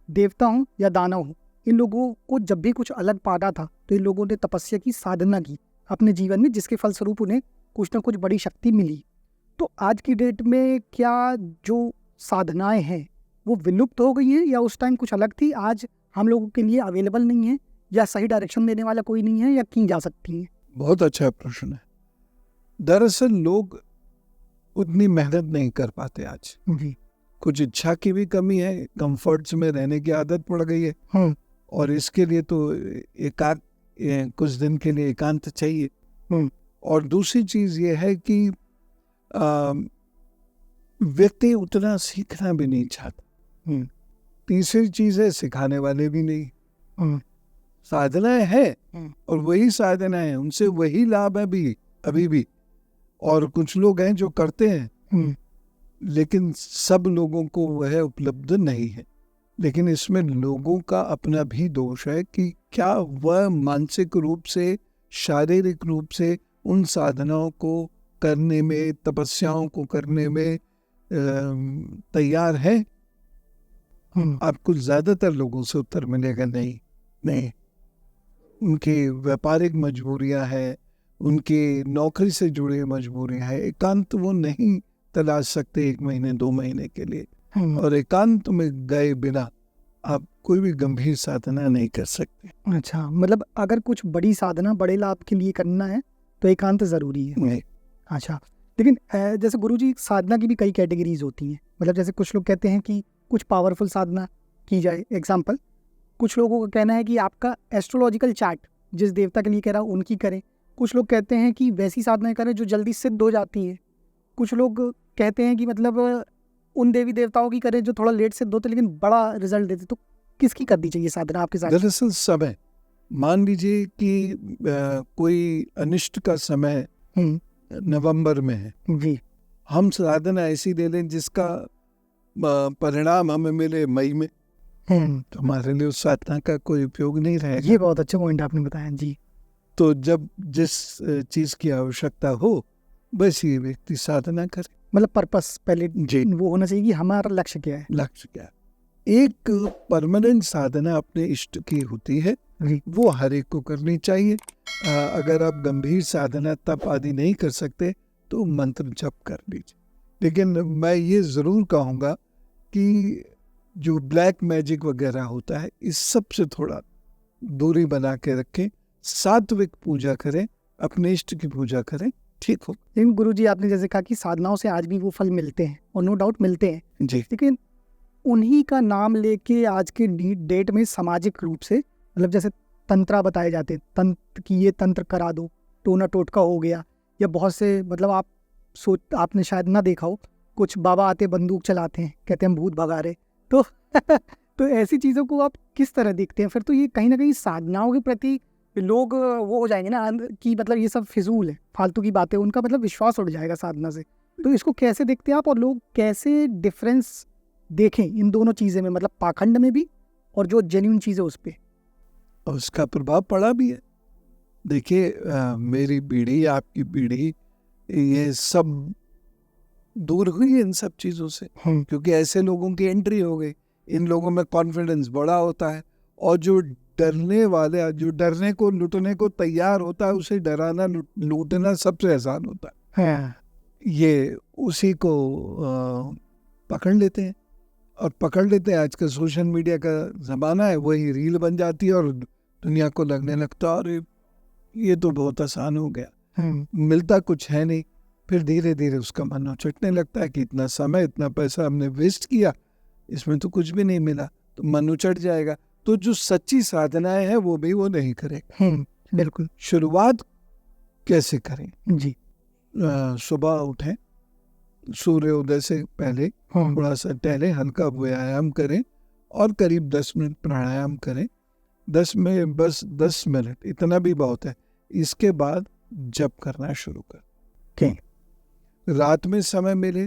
देवता हो या दानव हो, इन लोगों को जब भी कुछ अलग पाना था तो इन लोगों ने तपस्या की, साधना की अपने जीवन में, जिसके फलस्वरूप उन्हें कुछ ना कुछ बड़ी शक्ति मिली। तो आज की डेट में क्या जो साधनाएं हैं वो विलुप्त हो गई हैं, या उस टाइम कुछ अलग थी, आज हम लोगों के लिए अवेलेबल नहीं है, या सही डायरेक्शन देने वाला कोई नहीं है, या की जा सकती हैं? बहुत अच्छा प्रश्न है। दरअसल लोग उतनी मेहनत नहीं कर पाते आज। जी, कुछ इच्छा की भी कमी है, कंफर्ट्स में रहने की आदत पड़ गई है, और इसके लिए तो कुछ दिन के लिए एकांत चाहिए। और दूसरी चीज ये है कि व्यक्ति उतना सीखना भी नहीं चाहता। तीसरी चीज है, सिखाने वाले भी नहीं। साधनाएं हैं और वही साधनाएं हैं, उनसे वही लाभ है भी अभी भी, और कुछ लोग हैं जो करते हैं, लेकिन सब लोगों को वह उपलब्ध नहीं है। लेकिन इसमें लोगों का अपना भी दोष है कि क्या वह मानसिक रूप से, शारीरिक रूप से उन साधनाओं को करने में, तपस्याओं को करने में तैयार है। आपको ज्यादातर लोगों से उत्तर मिलेगा नहीं। उनकी व्यापारिक मजबूरियां हैं, उनकी नौकरी से जुड़े मजबूरियां हैं, एकांत वो नहीं तलाश सकते 1 महीने 2 महीने के लिए, और एकांत में गए बिना आप कोई भी गंभीर साधना नहीं कर सकते। अच्छा, मतलब अगर कुछ बड़ी साधना बड़े लाभ के लिए करना है तो एकांत जरूरी है। अच्छा, लेकिन जैसे गुरुजी, साधना की भी कई कैटेगरीज होती हैं। मतलब जैसे कुछ लोग कहते हैं कि कुछ पावरफुल साधना की जाए, एग्जाम्पल, कुछ लोगों का कहना है कि आपका एस्ट्रोलॉजिकल चार्ट जिस देवता के लिए कह रहा है उनकी करें। कुछ लोग कहते हैं कि वैसी साधनाएं करें जो जल्दी सिद्ध हो जाती है। कुछ लोग कहते हैं कि मतलब उन देवी देवताओं की करें जो थोड़ा लेट सिद्ध होते लेकिन बड़ा रिजल्ट देते। तो किसकी करनी चाहिए साधना आपके साथ? दरअसल समय, मान लीजिए कि कोई अनिष्ट का समय नवंबर में है जी, हम साधना ऐसी दे लें जिसका परिणाम हमें मिले मई में, तो हमारे लिए उस साधना का कोई उपयोग नहीं रहेगा। ये बहुत अच्छा पॉइंट आपने बताया जी। तो जब जिस चीज की आवश्यकता हो बस ये व्यक्ति साधना करे। मतलब पर्पस पहले जी, वो होना चाहिए कि हमारा लक्ष्य क्या है। लक्ष्य क्या है। एक परमानेंट साधना अपने इष्ट की होती है, वो हर एक को करनी चाहिए। अगर आप गंभीर साधना तप आदि नहीं कर सकते तो मंत्र जप कर लीजिए। लेकिन मैं ये ज़रूर कहूँगा कि जो ब्लैक मैजिक वगैरह होता है इस सब से थोड़ा दूरी बना के रखें, सात्विक पूजा करें, अपने इष्ट की पूजा करें, ठीक हो। लेकिन गुरुजी आपने जैसे कहा कि साधनाओं से आज भी वो फल मिलते हैं और नो डाउट मिलते हैं जी। लेकिन उन्हीं का नाम लेके आज के डेट में सामाजिक रूप से मतलब जैसे तंत्रा बताए जाते हैं, तंत्र की ये तंत्र करा दो, टोना टोटका हो गया, या बहुत से मतलब आपने शायद ना देखा हो, कुछ बाबा आते बंदूक चलाते हैं, कहते हैं भूत भगा रहे, तो तो ऐसी चीज़ों को आप किस तरह देखते हैं? फिर तो ये कहीं ना कहीं साधनाओं के प्रति लोग वो हो जाएंगे ना कि मतलब ये सब फिजूल है, फालतू की बातें, उनका मतलब विश्वास उड़ जाएगा साधना से। तो इसको कैसे देखते हैं आप, और लोग कैसे डिफरेंस देखें इन दोनों चीज़ें में, मतलब पाखंड में भी और जो जेन्युइन चीज़ है उस पर? उसका प्रभाव पड़ा भी है। देखिए, मेरी पीढ़ी, आपकी पीढ़ी, ये सब दूर हुई है इन सब चीज़ों से, क्योंकि ऐसे लोगों की एंट्री हो गई। इन लोगों में कॉन्फिडेंस बड़ा होता है, और जो डरने वाले, जो डरने को लूटने को तैयार होता है, उसे डराना लूटना सबसे आसान होता है। ये उसी को पकड़ लेते हैं, और पकड़ लेते हैं। आजकल सोशल मीडिया का ज़माना है, वही रील बन जाती है और दुनिया को लगने लगता है अरे ये तो बहुत आसान हो गया, मिलता कुछ है नहीं। फिर धीरे धीरे उसका मन उचटने लगता है कि इतना समय, इतना पैसा हमने वेस्ट किया, इसमें तो कुछ भी नहीं मिला, तो मन उचट जाएगा। तो जो सच्ची साधनाएं हैं वो भी वो नहीं करेगा। बिल्कुल। शुरुआत कैसे करें? जी। सुबह उठें, सूर्योदय से पहले थोड़ा सा टहलें, हल्का व्यायाम करें, और करीब 10 मिनट प्राणायाम करें। 10 में बस 10 मिनट इतना भी बहुत है। इसके बाद जप करना शुरू करें। रात में समय मिले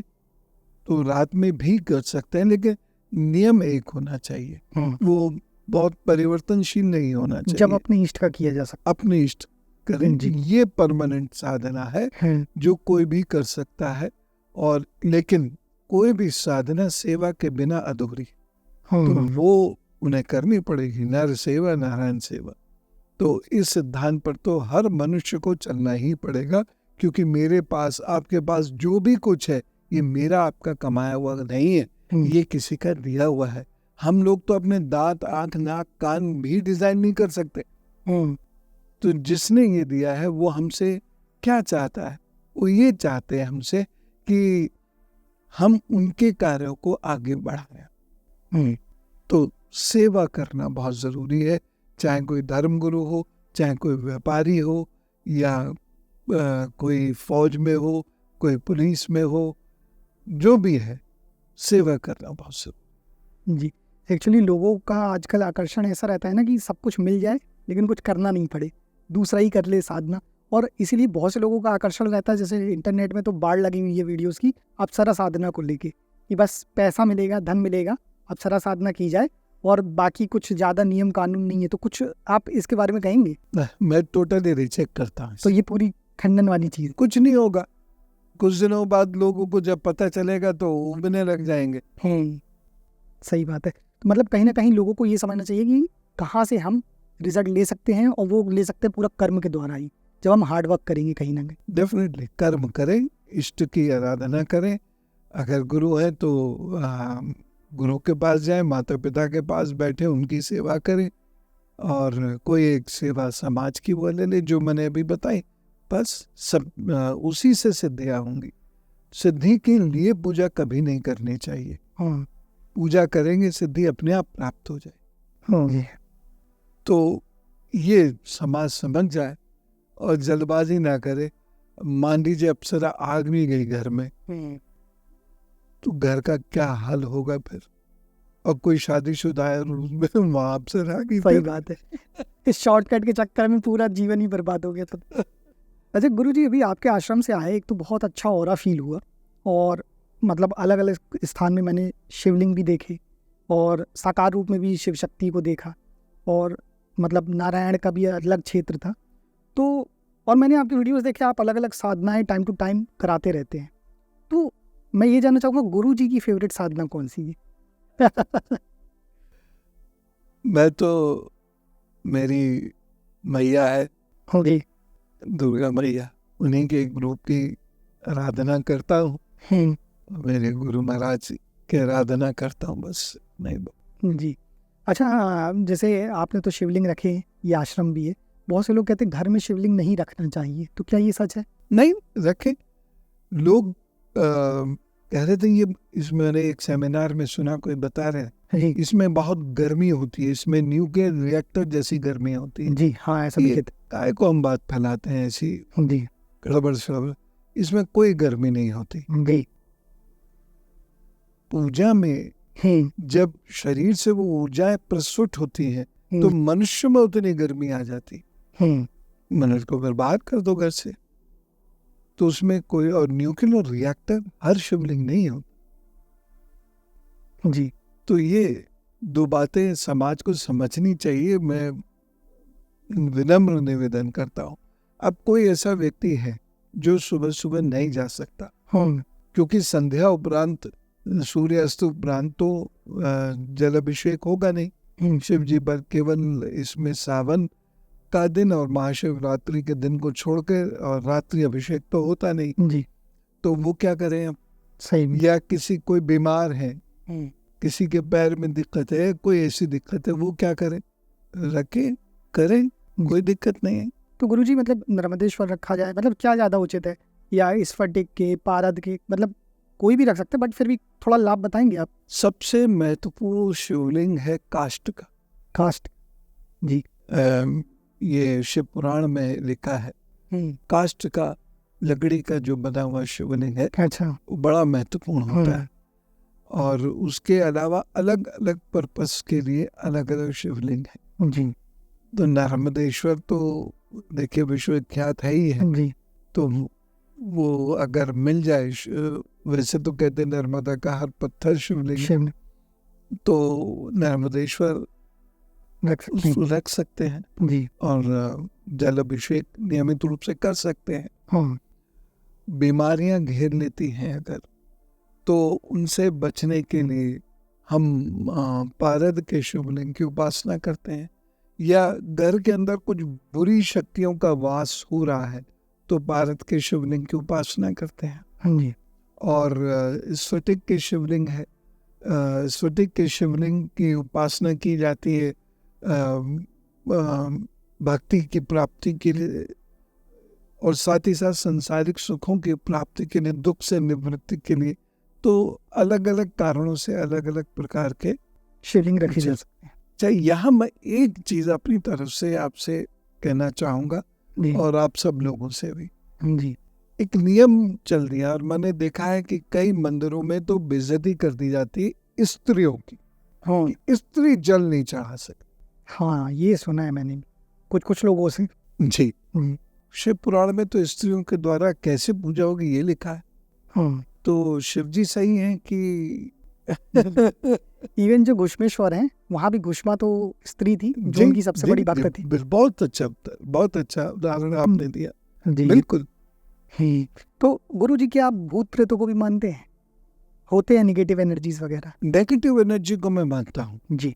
तो रात में भी कर सकते हैं, लेकिन नियम एक होना चाहिए, वो बहुत परिवर्तनशील नहीं होना चाहिए। जब अपने इष्ट का किया जा सकता, अपने इष्ट करें। ये परमानेंट साधना है जो कोई भी कर सकता है, और लेकिन कोई भी साधना सेवा के बिना अधूरी, तो वो उन्हें करनी पड़ेगी। नर सेवा नारायण सेवा। तो इस सिद्धांत पर तो हर मनुष्य को चलना ही पड़ेगा, क्योंकि मेरे पास, आपके पास जो भी कुछ है, ये मेरा आपका कमाया हुआ नहीं है, ये किसी का दिया हुआ है। हम लोग तो अपने दांत, आंख, नाक, कान भी डिजाइन नहीं कर सकते। तो जिसने ये दिया है वो हमसे क्या चाहता है? वो ये चाहते हैं हमसे कि हम उनके कार्यों को आगे बढ़ाएं। तो सेवा करना बहुत जरूरी है, चाहे कोई धर्मगुरु हो, चाहे कोई व्यापारी हो, या कोई फौज में हो, कोई पुलिस में हो, जो भी है, सेवा करना बहुत जरूरी। जी। एक्चुअली लोगों का आजकल आकर्षण ऐसा रहता है ना कि सब कुछ मिल जाए लेकिन कुछ करना नहीं पड़े, दूसरा ही कर ले साधना। और इसीलिए बहुत से लोगों का आकर्षण रहता है, जैसे इंटरनेट में तो बाढ़ लगी हुई है वीडियोस की अप्सरा साधना को लेके, कि बस पैसा मिलेगा, धन मिलेगा, अप्सरा साधना की जाए, और बाकी कुछ ज़्यादा नियम कानून नहीं है। तो कुछ आप इसके बारे में कहेंगे? मैं टोटली रिजेक्ट करता हूँ। तो ये पूरी खंडन वाली चीज़, कुछ नहीं होगा। कुछ दिनों बाद लोगों को जब पता चलेगा तो उबने लग जाएंगे। सही बात है। तो मतलब कहीं ना कहीं लोगों को ये समझना चाहिए कि कहाँ से हम रिजल्ट ले सकते हैं, और वो ले सकते हैं पूरा कर्म के द्वारा ही, जब हम हार्ड वर्क करेंगे कहीं ना कहीं। डेफिनेटली कर्म करें, इष्ट की आराधना करें। अगर गुरु है तो गुरु के पास जाएं, माता पिता के पास बैठे उनकी सेवा करें, और कोई एक सेवा समाज की वो ले ले जो मैंने अभी बताई, बस सब उसी से सिद्धियाँ होंगी। सिद्धि के लिए पूजा कभी नहीं करनी चाहिए। पूजा करेंगे सिद्धि अपने आप प्राप्त हो जाए। तो ये समाज समझ जाए और जल्दबाजी ना करे। मान लीजिए अप्सरा आग भी गई घर में, तो घर का क्या हाल होगा फिर? और कोई शादीशुदा है उसमें वहां अप्सरा की। सही बात है। इस शॉर्टकट के चक्कर में पूरा जीवन ही बर्बाद हो गया था। अच्छा गुरुजी, अभी आपके आश्रम से आए, एक तो बहुत अच्छा ऑरा फील हुआ, और मतलब अलग अलग स्थान में मैंने शिवलिंग भी देखे, और साकार रूप में भी शिव शक्ति को देखा, और मतलब नारायण का भी अलग क्षेत्र था। तो और मैंने आपकी वीडियोस देखे, आप अलग अलग साधनाएं टाइम टू टाइम कराते रहते हैं। तो मैं ये जानना चाहूँगा, गुरुजी की फेवरेट साधना कौन सी है? मैं तो मेरी मैया है जी। दुर्गा मैया, उन्हीं के ग्रुप की आराधना करता हूँ, मेरे गुरु महाराज की आराधना करता हूँ, बस नहीं। जी। अच्छा, जैसे आपने तो शिवलिंग रखे, ये आश्रम भी है, बहुत से लोग कहते हैं घर में शिवलिंग नहीं रखना चाहिए, तो क्या ये सच है? नहीं रखे लोग। कह रहे थे ये, इसमें मैंने एक सेमिनार में सुना, कोई बता रहे हैं इसमें बहुत गर्मी होती है, इसमें न्यूक्लियर रिएक्टर जैसी गर्मी होती है। जी हाँ, ऐसा भी कहते हैं। काय को हम बात फैलाते हैं ऐसी जी। गड़बड़ शड़बड़, इसमें कोई गर्मी नहीं होती। जी। पूजा में जब शरीर से वो ऊर्जाएं प्रस्तुत होती है तो मनुष्य में उतनी गर्मी आ जाती, मनुष्य को बर्बाद कर दो घर से, तो उसमें कोई, और न्यूक्लियर रिएक्टर हर शिवलिंग नहीं होता। जी। तो ये दो बातें समाज को समझनी चाहिए, मैं विनम्र निवेदन करता हूँ। अब कोई ऐसा व्यक्ति है जो सुबह सुबह नहीं जा सकता, क्योंकि संध्या उपरांत, सूर्यास्त उपरांत तो जल अभिषेक होगा नहीं शिव जी पर, केवल इसमें सावन का दिन और महाशिवरात्रि के दिन को छोड़कर, और रात्रि अभिषेक तो होता नहीं जी। तो वो क्या करें अब? सही। या किसी कोई बीमार है, किसी के पैर में दिक्कत है, कोई ऐसी दिक्कत है, वो क्या करें? रखे, करें, कोई दिक्कत नहीं है। तो गुरुजी मतलब नर्मदेश्वर रखा जाए, मतलब क्या ज़्यादा उचित है, या स्फटिक के, पारद के, मतलब कोई भी रख सकते हैं, बट फिर भी थोड़ा लाभ बताएंगे आप? सबसे महत्वपूर्ण शिवलिंग है काष्ठ का। काष्ठ, जी। ये शिव पुराण में लिखा है, काष्ठ का, लकड़ी का जो बना हुआ शिवलिंग है, अच्छा, वो बड़ा महत्वपूर्ण होता है। और उसके अलावा अलग अलग पर्पस के लिए अलग अलग शिवलिंग है। जी। तो नर्मदेश्वर तो देखिए विश्वविख्यात है ही है, जी। तो वो अगर मिल जाए, वैसे तो कहते हैं नर्मदा का हर पत्थर शिवलिंग, तो नर्मदेश्वर रख सकते हैं, जी। और जल अभिषेक नियमित रूप से कर सकते हैं। बीमारियां घेर लेती हैं अगर, तो उनसे बचने के लिए हम पारद के शिवलिंग की उपासना करते हैं, या घर के अंदर कुछ बुरी शक्तियों का वास हो रहा है तो पारद के शिवलिंग की उपासना करते हैं, जी। और स्फटिक के शिवलिंग है, स्फटिक के शिवलिंग की उपासना की जाती है भक्ति की प्राप्ति के लिए, और साथ ही साथ संसारिक सुखों की प्राप्ति के लिए, दुख से निवृत्ति के लिए। तो अलग अलग कारणों से अलग अलग प्रकार के शिवलिंग रखी जा सकते हैं। चाहिए। यहाँ मैं एक चीज अपनी तरफ से आपसे कहना चाहूंगा, और आप सब लोगों से भी, जी। एक नियम चल दिया, और मैंने देखा है कि कई मंदिरों में तो बेइज्जती कर दी जाती है स्त्रियों की, कि स्त्री जल नहीं चढ़ा सकती। हाँ, ये सुना है मैंने कुछ लोगों से, जी। शिव पुराण में तो स्त्रियों के द्वारा कैसे पूजा होगी ये लिखा है। तो शिव जी सही हैं कि इवन जो घुष्मेश्वर हैं वहाँ भी घुष्मा तो स्त्री थी, जो उनकी सबसे बड़ी भक्त थी। बहुत अच्छा उदाहरण आपने दिया, बिल्कुल। तो गुरु जी, क्या आप भूत प्रेतों को भी मानते हैं? होते हैं नेगेटिव एनर्जीज वगैरह? नेगेटिव एनर्जी को मैं मानता हूँ, जी।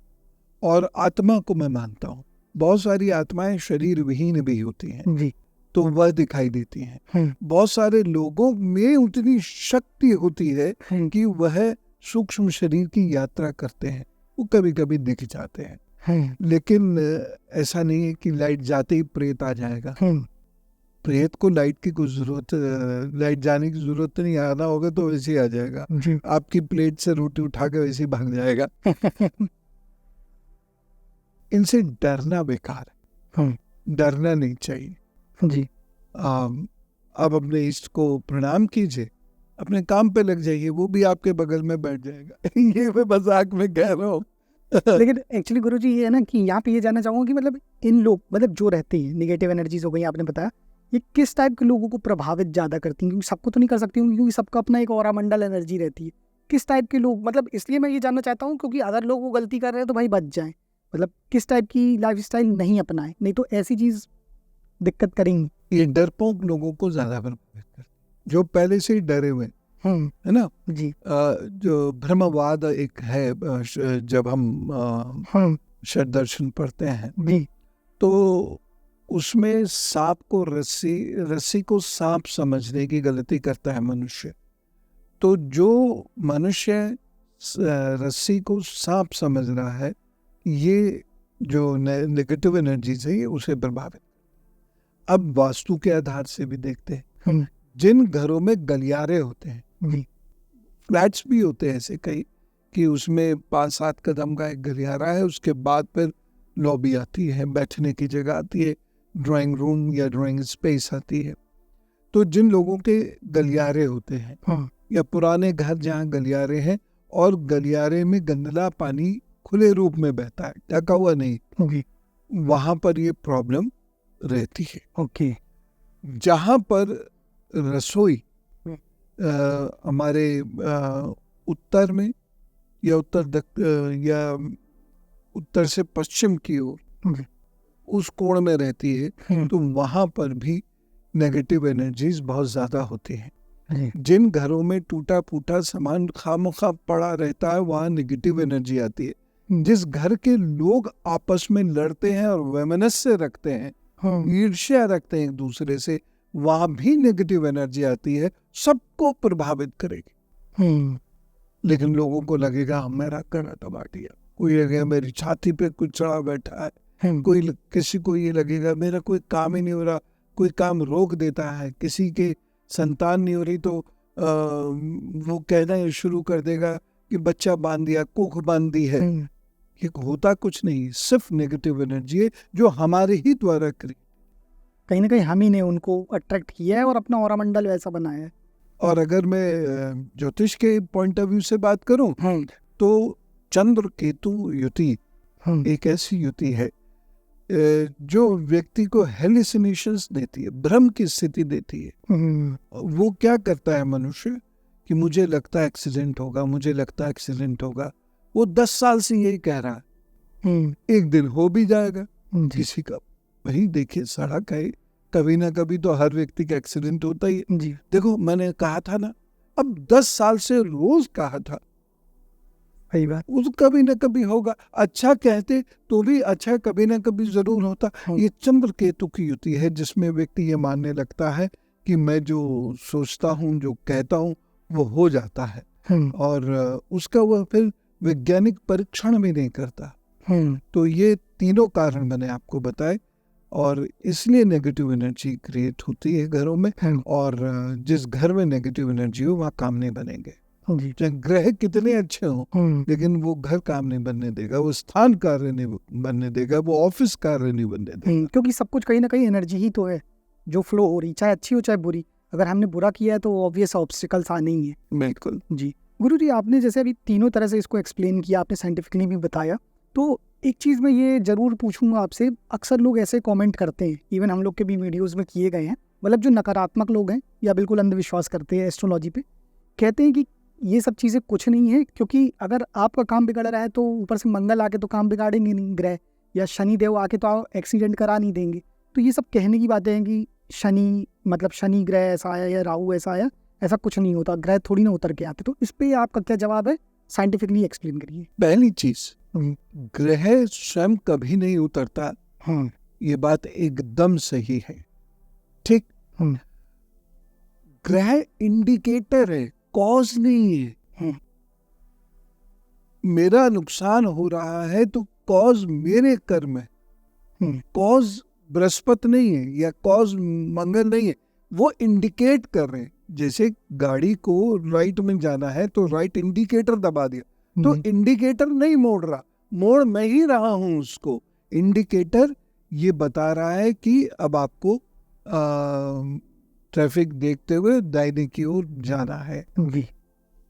और आत्मा को मैं मानता हूँ। बहुत सारी आत्माएं शरीर विहीन भी होती हैं, जी, तो वह दिखाई देती हैं। बहुत सारे लोगों में उतनी शक्ति होती है कि वह सूक्ष्म शरीर की यात्रा करते हैं, वो कभी कभी दिख जाते हैं। लेकिन ऐसा नहीं है कि लाइट जाते ही प्रेत आ जाएगा। प्रेत को लाइट की कुछ जरूरत, लाइट जाने की जरूरत नहीं, आना होगा तो वैसे ही आ जाएगा, आपकी प्लेट से रोटी उठा के वैसे ही भाग जाएगा। इनसे डरना बेकार है, डरना नहीं चाहिए, जी। आप अपने इष्ट को प्रणाम कीजिए, अपने काम पे लग जाइए, वो भी आपके बगल में बैठ जाएगा। ये मैं मजाक में कह रहा हूँ। लेकिन एक्चुअली गुरुजी ये है ना कि यहाँ पे ये जानना चाहूँगा कि मतलब इन लोग, मतलब जो रहते हैं नेगेटिव एनर्जीज हो गई आपने बताया, ये किस टाइप के लोगों को प्रभावित ज़्यादा करती हैं? क्योंकि सबको तो नहीं कर सकती हूँ, क्योंकि सबका अपना एक ऑरा मंडल एनर्जी रहती है। किस टाइप के लोग, मतलब इसलिए मैं ये जानना चाहता हूँ क्योंकि अगर लोग वो गलती कर रहे हैं तो भाई बच जाएं, मतलब किस टाइप की लाइफस्टाइल नहीं अपनाएं, नहीं तो ऐसी चीज़ दिक्कत करेंगी। ये डरपोक लोगों को ज़्यादा प्रभावित करती है, जो पहले से ही डरे हुए, है ना, जी। जो ब्रह्मवाद एक है, जब हम शत दर्शन पढ़ते हैं, जी, तो उसमें सांप को रस्सी को सांप समझने की गलती करता है मनुष्य। तो जो मनुष्य रस्सी को सांप समझ रहा है, ये जो नेगेटिव एनर्जीज है ये उसे प्रभावित। अब वास्तु के आधार से भी देखते हैं, जिन घरों में गलियारे होते हैं, फ्लैट्स भी होते हैं ऐसे कई कि उसमें 5-7 कदम का एक गलियारा है, उसके बाद फिर लॉबी आती है, बैठने की जगह आती है, ड्राइंग रूम या ड्राइंग स्पेस आती है। तो जिन लोगों के गलियारे होते हैं या पुराने घर जहाँ गलियारे हैं और गलियारे में गंदला पानी खुले रूप में बहता है, ढका हुआ नहीं, वहां पर ये प्रॉब्लम रहती है। ओके। जहां पर रसोई हमारे उत्तर में या उत्तर से पश्चिम की ओर उस कोण में रहती है, तो वहां पर भी नेगेटिव एनर्जीज बहुत ज्यादा होती हैं। जिन घरों में टूटा फूटा सामान खामखा पड़ा रहता है, वहां नेगेटिव एनर्जी आती है। जिस घर के लोग आपस में लड़ते हैं और वैमनस्य रखते हैं, ईर्ष्या रखते हैं एक दूसरे से, वहां भी नेगेटिव एनर्जी आती है, सबको प्रभावित करेगी। लेकिन लोगों को लगेगा मेरा कड़ा दबा दिया, कोई लगेगा मेरी छाती पे कुछ चढ़ा बैठा है, किसी को ये लगेगा मेरा कोई काम ही नहीं हो रहा, कोई काम रोक देता है, किसी के संतान नहीं हो रही तो वो कहना शुरू कर देगा कि बच्चा बांध दिया, कुख बांध दी है। ये होता कुछ नहीं, सिर्फ नेगेटिव एनर्जी है जो हमारे ही द्वारा कहीं ना कहीं हम ही ने उनको अट्रैक्ट किया है और अपना ऑरा मंडल वैसा बनाया है। और अगर मैं ज्योतिष के पॉइंट ऑफ व्यू से बात करूं तो चंद्र केतु युति एक ऐसी युति है जो व्यक्ति को हेलुसिनेशंस देती है, भ्रम की स्थिति देती है। वो क्या करता है मनुष्य कि मुझे लगता है एक्सीडेंट होगा, मुझे लगता है एक्सीडेंट होगा। वो 10 साल से यही कह रहा है, एक दिन हो भी जाएगा किसी का। वही देखिए, सड़क है, कभी ना कभी तो हर व्यक्ति का एक्सीडेंट होता ही है। देखो मैंने कहा था ना, अब 10 साल से रोज कहा था, सही बात, उस कभी ना कभी होगा। अच्छा कहते तो भी अच्छा कभी ना कभी जरूर होता। ये चंद्र केतु की युति है जिसमें व्यक्ति ये मानने लगता है कि मैं जो सोचता हूँ, जो कहता हूँ, वो हो जाता है और उसका वह फिर वैज्ञानिक परीक्षण भी नहीं करता। तो ये तीनों कारण मैंने आपको बताए और इसलिए नेगेटिव एनर्जी क्रिएट होती है घरों में। और जिस घर में नेगेटिव एनर्जी हो वहाँ काम नहीं बनेंगे। चाहे ग्रह कितने अच्छे हों, लेकिन वो घर काम नहीं बनने देगा, वो स्थान कार्य नहीं बनने देगा, वो ऑफिस कार्य नहीं बनने देगा। क्योंकि सब कुछ कहीं ना कहीं एनर्जी ही तो है जो फ्लो हो रही, चाहे अच्छी हो चाहे बुरी। अगर हमने बुरा किया है तो ऑब्वियस ऑब्स्टिकल्स आने ही है। बिल्कुल जी। गुरु जी, आपने जैसे अभी तीनों तरह से इसको एक्सप्लेन किया, आपने साइंटिफिकली भी बताया, तो एक चीज़ मैं ये ज़रूर पूछूंगा आपसे। अक्सर लोग ऐसे कमेंट करते हैं, इवन हम लोग के भी वीडियोस में किए गए हैं, मतलब जो नकारात्मक लोग हैं या बिल्कुल अंधविश्वास करते हैं एस्ट्रोलॉजी पे, कहते हैं कि ये सब चीज़ें कुछ नहीं है, क्योंकि अगर आपका काम बिगड़ रहा है तो ऊपर से मंगल आके तो काम बिगाड़ेंगे नहीं ग्रह, या शनि देव आके तो एक्सीडेंट करा नहीं देंगे। तो ये सब कहने की बातें हैं कि शनि मतलब शनि ग्रह ऐसा आया या राहु ऐसा आया, ऐसा कुछ नहीं होता, ग्रह थोड़ी ना उतर के आते। तो इस पे आपका क्या जवाब है, साइंटिफिकली एक्सप्लेन करिए। पहली चीज, ग्रह स्वयं कभी नहीं उतरता। ये बात एकदम सही है, ठीक। ग्रह इंडिकेटर है, कॉज नहीं है। मेरा नुकसान हो रहा है तो कॉज मेरे कर्म है, कॉज बृहस्पति नहीं है या कॉज मंगल नहीं है, वो इंडिकेट कर रहे हैं। जैसे गाड़ी को राइट में जाना है तो राइट इंडिकेटर दबा दिया, तो इंडिकेटर नहीं मोड़ रहा, मोड़ मैं ही रहा हूं उसको। इंडिकेटर ये बता रहा है कि अब आपको ट्रैफिक देखते हुए दाहिने की ओर जाना है,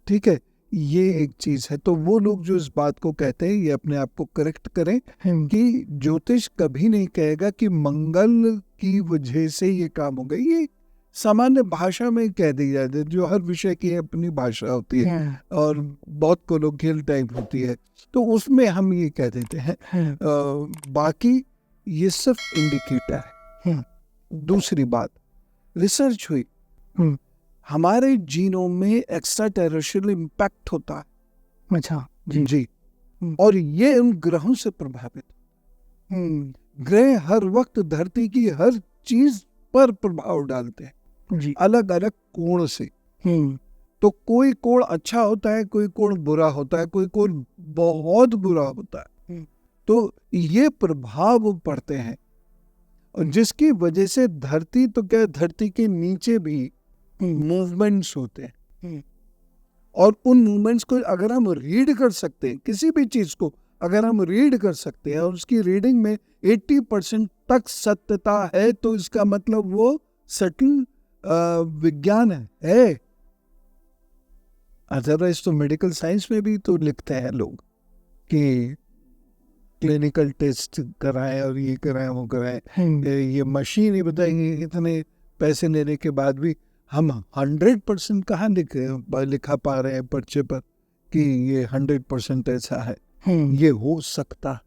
ठीक है। ये एक चीज है। तो वो लोग जो इस बात को कहते हैं, ये अपने आप को करेक्ट करें कि ज्योतिष कभी नहीं कहेगा कि मंगल की वजह से ये काम हो गया। ये सामान्य भाषा में कह दी जाती है, जो हर विषय की अपनी भाषा होती है और बहुत कोलोकियल टाइप होती है, तो उसमें हम ये कह देते हैं। बाकी ये सिर्फ इंडिकेटर है। दूसरी बात, रिसर्च हुई, हमारे जीनों में एक्स्ट्रा टेरेस्ट्रियल इम्पैक्ट होता है। अच्छा जी। और ये उन ग्रहों से प्रभावित। ग्रह हर वक्त धरती की हर चीज पर प्रभाव डालते हैं जी। अलग अलग कोण से। तो कोई कोण अच्छा होता है, कोई कोण बुरा होता है, कोई कोण बहुत बुरा होता है। तो ये प्रभाव पड़ते हैं, और जिसकी वजह से धरती तो क्या, धरती के नीचे भी मूवमेंट्स होते हैं, और उन मूवमेंट्स को अगर हम रीड कर सकते हैं, किसी भी चीज को अगर हम रीड कर सकते हैं और उसकी रीडिंग में 80% तक सत्यता है, तो इसका मतलब वो सटल विज्ञान है। अदरवाइज तो मेडिकल साइंस में भी तो लिखते हैं लोग कि क्लिनिकल टेस्ट कराएं और ये कराएं वो कराएं, ये मशीन ही बताएंगे। इतने पैसे लेने के बाद भी हम 100% कहाँ लिखा पा रहे हैं पर्चे पर कि ये 100% ऐसा है, ये हो सकता।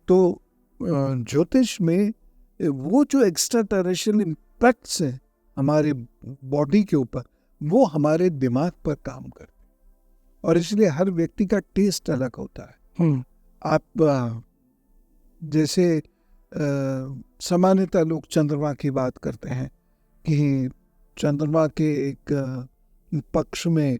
तो ज्योतिष में वो जो एक्स्ट्रा टेरेस्ट्रियल इम्पैक्ट्स हैं हमारे बॉडी के ऊपर, वो हमारे दिमाग पर काम करते हैं, और इसलिए हर व्यक्ति का टेस्ट अलग होता है। आप जैसे सामान्यतः लोग चंद्रमा की बात करते हैं कि चंद्रमा के एक पक्ष में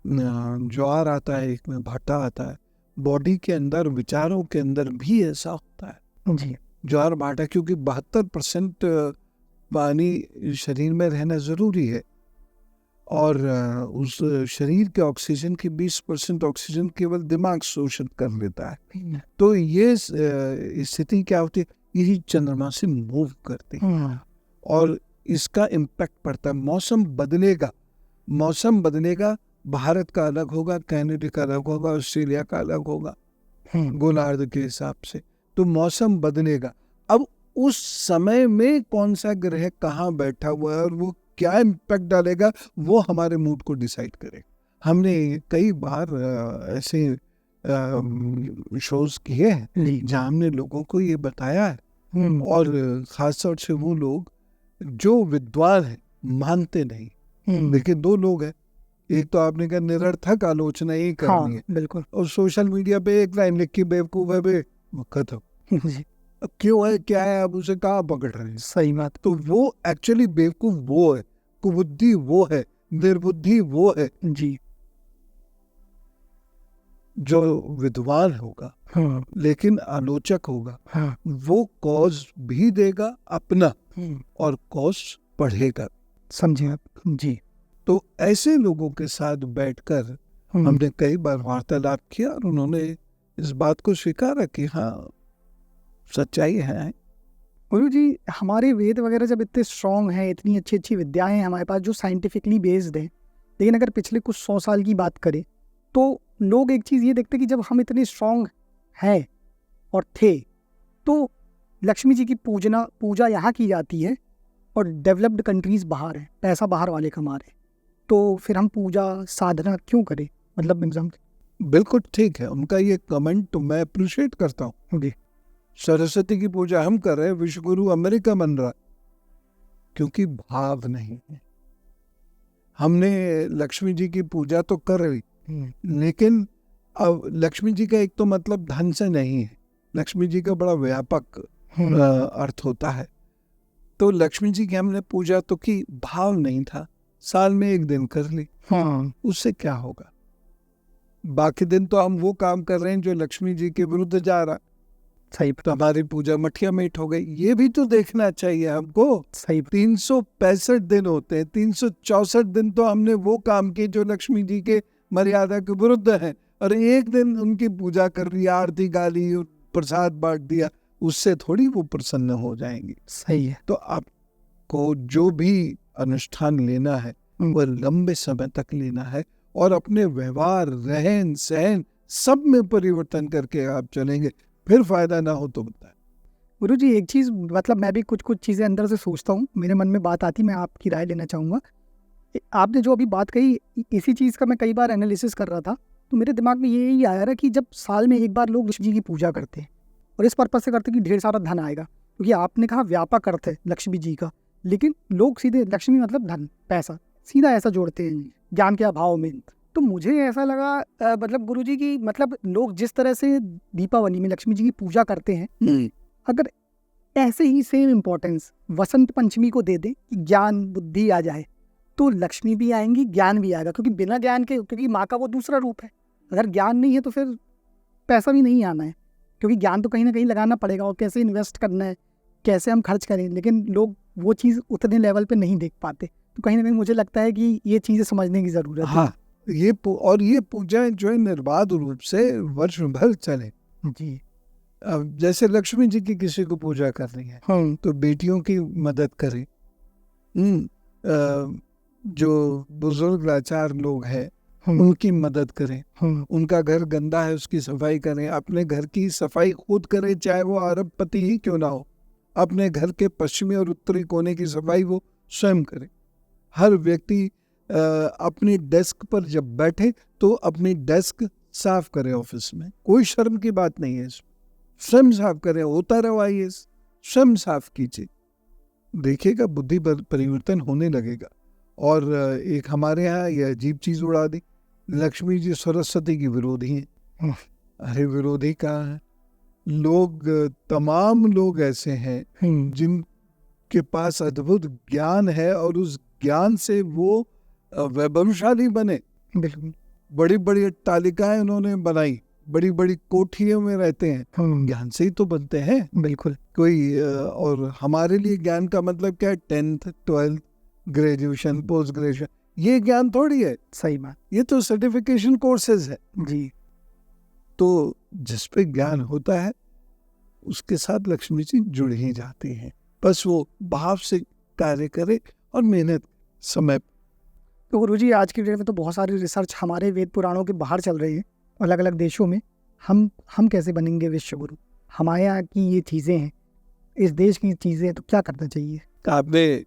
ज्वार आता है, एक में भाटा आता है। बॉडी के अंदर, विचारों के अंदर भी ऐसा होता है जी। ज्वार भाटा, क्योंकि 72% पानी शरीर में रहना जरूरी है, और उस शरीर के ऑक्सीजन की 20% ऑक्सीजन केवल दिमाग शोषण कर लेता है। तो ये स्थिति क्या होती है, यही चंद्रमा से मूव करते हैं, और इसका इम्पैक्ट पड़ता है। मौसम बदलेगा, भारत का अलग होगा, कनाडा का अलग होगा, ऑस्ट्रेलिया का अलग होगा गोलार्ध के हिसाब से। तो मौसम बदलेगा। अब उस समय में कौन सा ग्रह कहाँ बैठा हुआ है और वो क्या इम्पैक्ट डालेगा, वो हमारे मूड को डिसाइड करेगा। हमने कई बार ऐसे शोज किए हैं जहाँ हमने लोगों को ये बताया है, और खासतौर से वो लोग जो विद्वान है मानते नहीं। देखिए, दो लोग हैं, एक तो आपने कहा निरर्थक आलोचना ही करनी है, बिल्कुल, और सोशल मीडिया पे एक लाइन लिखी बेवकूफ है बे, खत्म। अब क्यों है, क्या है, अब उसे कहाँ पकड़ रहे हैं? सही बात। तो वो एक्चुअली बेवकूफ वो है, कुबुद्धि वो है, निर्बुद्धि वो है। जी। जो विद्वान होगा लेकिन आलोचक होगा, वो कॉज भी देगा अपना और कॉज पढ़ेगा। समझे आप? जी। तो ऐसे लोगों के साथ बैठकर हमने कई बार वार्तालाप किया, और उन्होंने इस बात को स्वीकारा कि हाँ, सच्चाई है। गुरु जी, हमारे वेद वगैरह जब इतने स्ट्रॉन्ग हैं, इतनी अच्छी अच्छी विद्याएं हैं हमारे पास जो साइंटिफिकली बेस्ड हैं, लेकिन अगर पिछले कुछ 100 साल की बात करें तो लोग एक चीज़ ये देखते कि जब हम इतने स्ट्रॉन्ग हैं और थे, तो लक्ष्मी जी की पूजा यहाँ की जाती है, और डेवलप्ड कंट्रीज़ बाहर हैं, पैसा बाहर वाले कमा रहे हैं, तो फिर हम पूजा साधना क्यों करें? मतलब एग्जाम्पल। बिल्कुल ठीक है उनका ये कमेंट, तो मैं अप्रिशिएट करता हूँ। सरस्वती की पूजा हम कर रहे हैं, विश्वगुरु अमेरिका बन रहा, क्योंकि भाव नहीं है। हमने लक्ष्मी जी की पूजा तो कर रही, लेकिन अब लक्ष्मी जी का एक तो मतलब धन से नहीं है, लक्ष्मी जी का बड़ा व्यापक अर्थ होता है। तो लक्ष्मी जी की हमने पूजा तो की, भाव नहीं था, साल में एक दिन कर ली, उससे क्या होगा? बाकी दिन तो हम वो काम कर रहे हैं जो लक्ष्मी जी के विरुद्ध जा रहा। सही। तो हमारी पूजा मठिया मीठ हो गई। ये भी तो देखना चाहिए हमको। सही। 365 दिन होते हैं, 364 दिन तो हमने वो काम किए जो लक्ष्मी जी के मर्यादा के विरुद्ध है, और एक दिन उनकी पूजा कर ली, आरती गाली, प्रसाद बांट दिया, उससे थोड़ी वो प्रसन्न हो जाएंगे। सही है। तो आपको जो भी अनुष्ठान लेना है वो लंबे समय तक लेना है, और अपने व्यवहार, रहन सहन सब में परिवर्तन करके आप चलेंगे, फिर फायदा ना हो तो बताएं। गुरु जी, एक चीज़, मतलब मैं भी कुछ चीज़ें अंदर से सोचता हूँ, मेरे मन में बात आती, मैं आपकी राय लेना चाहूँगा। आपने जो अभी बात कही, इसी चीज़ का मैं कई बार एनालिसिस कर रहा था, तो मेरे दिमाग में यही आया रहा कि जब साल में एक बार लोग लक्ष्मी जी की पूजा करते हैं, और इस पर्पज़ से करते हैं कि ढेर सारा धन आएगा, क्योंकि आपने कहा व्यापक अर्थ है लक्ष्मी जी का, लेकिन लोग सीधे लक्ष्मी मतलब धन, पैसा, सीधा ऐसा जोड़ते हैं ज्ञान के अभाव में। तो मुझे ऐसा लगा, मतलब गुरुजी की, मतलब लोग जिस तरह से दीपावली में लक्ष्मी जी की पूजा करते हैं, अगर ऐसे ही सेम इम्पोर्टेंस वसंत पंचमी को दे दें कि ज्ञान बुद्धि आ जाए, तो लक्ष्मी भी आएंगी, ज्ञान भी आएगा, क्योंकि बिना ज्ञान के, क्योंकि माँ का वो दूसरा रूप है, अगर ज्ञान नहीं है तो फिर पैसा भी नहीं आना है, क्योंकि ज्ञान तो कहीं ना कहीं लगाना पड़ेगा, और कैसे इन्वेस्ट करना है, कैसे हम खर्च करें, लेकिन लोग वो चीज़ उतने लेवल पे नहीं देख पाते। तो कहीं ना कहीं मुझे लगता है कि ये चीज़ें समझने की ज़रूरत है। हाँ, ये पूजाएं जो है निर्बाध रूप से वर्ष भर चले जी। अब जैसे लक्ष्मी जी की किसी को पूजा करनी है तो बेटियों की मदद करें, जो बुजुर्ग लाचार लोग हैं उनकी मदद करें, उनका घर गंदा है उसकी सफाई करें, अपने घर की सफाई खुद करें, चाहे वो अरबपति ही क्यों ना हो, अपने घर के पश्चिमी और उत्तरी कोने की सफाई वो स्वयं करे। हर व्यक्ति अपनी डेस्क पर जब बैठे तो अपनी डेस्क साफ करे, ऑफिस में कोई शर्म की बात नहीं है, स्वयं साफ करें, होता रहो IAS, स्वयं साफ कीजिए, देखिएगा बुद्धि परिवर्तन होने लगेगा। और एक हमारे यहाँ यह अजीब चीज उड़ा दी, लक्ष्मी जी सरस्वती की विरोधी हैं। अरे विरोधी कहाँ है, लोग तमाम लोग ऐसे हैं जिनके पास अद्भुत ज्ञान है और उस ज्ञान से वो वैभवशाली बने, बिल्कुल, बड़ी बड़ी अट्टालिकाएं उन्होंने बनाई, बड़ी बड़ी कोठियों में रहते हैं, ज्ञान से ही तो बनते हैं। बिल्कुल, कोई और हमारे लिए ज्ञान का मतलब क्या है, 10th 12th graduation post graduation, ये ज्ञान थोड़ी है, सही बात, ये तो सर्टिफिकेशन कोर्सेज है जी। तो जिस पे ज्ञान होता है उसके साथ लक्ष्मी जी जुड़ ही जाती हैं, बस वो भाव से कार्य करे और मेहनत समय। तो गुरुजी आज की डेट में तो बहुत सारी रिसर्च हमारे वेद पुराणों के बाहर चल रही है अलग अलग देशों में, हम कैसे बनेंगे विश्व गुरु? हमारे यहाँ की ये चीज़ें हैं, इस देश की चीज़ें हैं, तो क्या करना चाहिए? आपने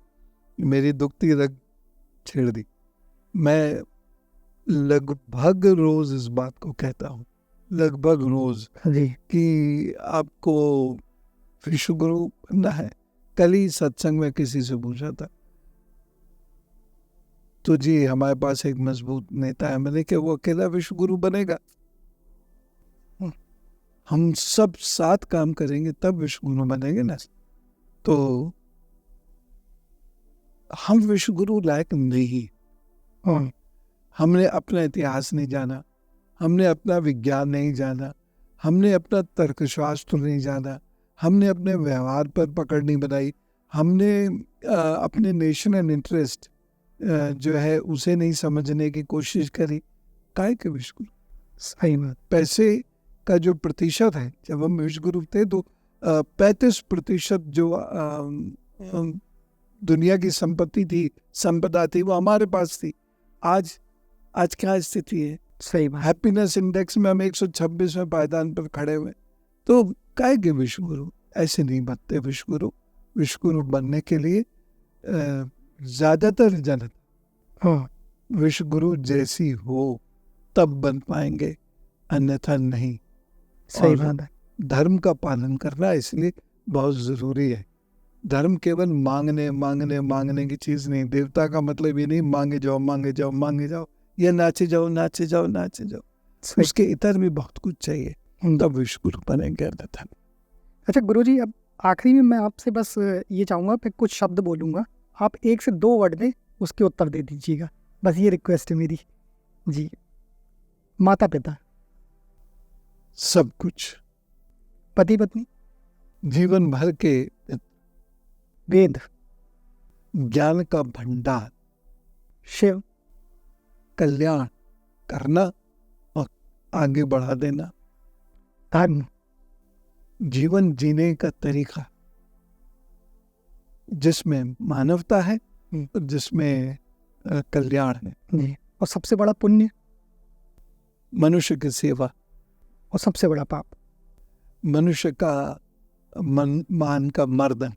मेरी दुखती रग छेड़ दी। मैं लगभग रोज इस बात को कहता हूँ, लगभग रोज, जी, कि आपको विश्व गुरु बनना है। कल ही सत्संग में किसी से पूछा था, तो जी हमारे पास एक मजबूत नेता है, मैंने कहा वो अकेला विश्व गुरु बनेगा? हम सब साथ काम करेंगे तब विश्व गुरु बनेंगे ना। तो हम विश्व गुरु लायक नहीं, हमने अपना इतिहास नहीं जाना, हमने अपना विज्ञान नहीं जाना, हमने अपना तर्कशास्त्र नहीं जाना, हमने अपने व्यवहार पर पकड़ नहीं बनाई, हमने अपने नेशनल इंटरेस्ट जो है उसे नहीं समझने की कोशिश करी। काहे के विश्व गुरु? सही बात। पैसे का जो प्रतिशत है, जब हम विश्व गुरु थे तो 35% जो दुनिया की संपदा थी वो हमारे पास थी। आज क्या स्थिति है? सही बात। हैप्पीनेस इंडेक्स में हम 126वें पायदान पर खड़े हुए। तो काहे के विश्व गुरु? ऐसे नहीं बनते विश्व गुरु। विश्व गुरु बनने के लिए ज्यादातर जनता विश्व गुरु जैसी हो तब बन पाएंगे, अन्यथा नहीं। सही बात है। धर्म का पालन करना इसलिए बहुत जरूरी है। धर्म केवल मांगने की चीज नहीं। देवता का मतलब ये नहीं मांगे जाओ, ये नाचे जाओ। उसके इतर भी बहुत कुछ चाहिए, तब विश्व गुरु बनेंगे, अन्यथा। अच्छा गुरुजी, अब आखिरी में मैं आपसे बस ये चाहूँगा, मैं कुछ शब्द बोलूँगा, आप 1 से 2 वर्ड में उसके उत्तर दे दीजिएगा, बस ये रिक्वेस्ट है मेरी जी। माता पिता, सब कुछ, पति पत्नी, जीवन भर के वेद, ज्ञान का भंडार, शिव, कल्याण करना और आगे बढ़ा देना, धर्म, जीवन जीने का तरीका जिसमें मानवता है, जिसमें कल्याण है जी। और सबसे बड़ा पुण्य, मनुष्य की सेवा, और सबसे बड़ा पाप, मनुष्य का मान का मर्दन।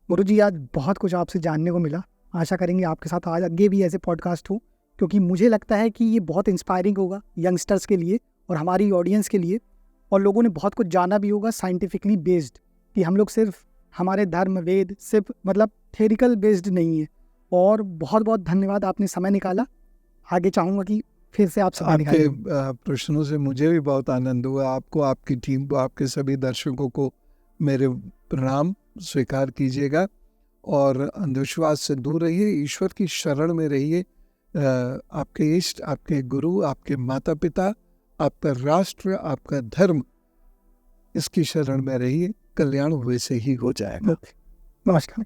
गुरुजी, आज बहुत कुछ आपसे जानने को मिला। आशा करेंगे आपके साथ आज आगे भी ऐसे पॉडकास्ट हो, क्योंकि मुझे लगता है कि ये बहुत इंस्पायरिंग होगा यंगस्टर्स के लिए और हमारी ऑडियंस के लिए, और लोगों ने बहुत कुछ जाना भी होगा साइंटिफिकली बेस्ड, कि हम लोग सिर्फ हमारे धर्म वेद सिर्फ मतलब थ्योरिकल बेस्ड नहीं है। और बहुत बहुत धन्यवाद, आपने समय निकाला। आगे चाहूँगा कि फिर से आप समय निकालें। प्रश्नों से मुझे भी बहुत आनंद हुआ। आपको, आपकी टीम को, आपके सभी दर्शकों को मेरे प्रणाम स्वीकार कीजिएगा और अंधविश्वास से दूर रहिए, ईश्वर की शरण में रहिए। आपके इष्ट, आपके गुरु, आपके माता पिता, आपका राष्ट्र, आपका धर्म, इसकी शरण में रहिए, कल्याण वैसे ही हो जाएगा। नमस्कार।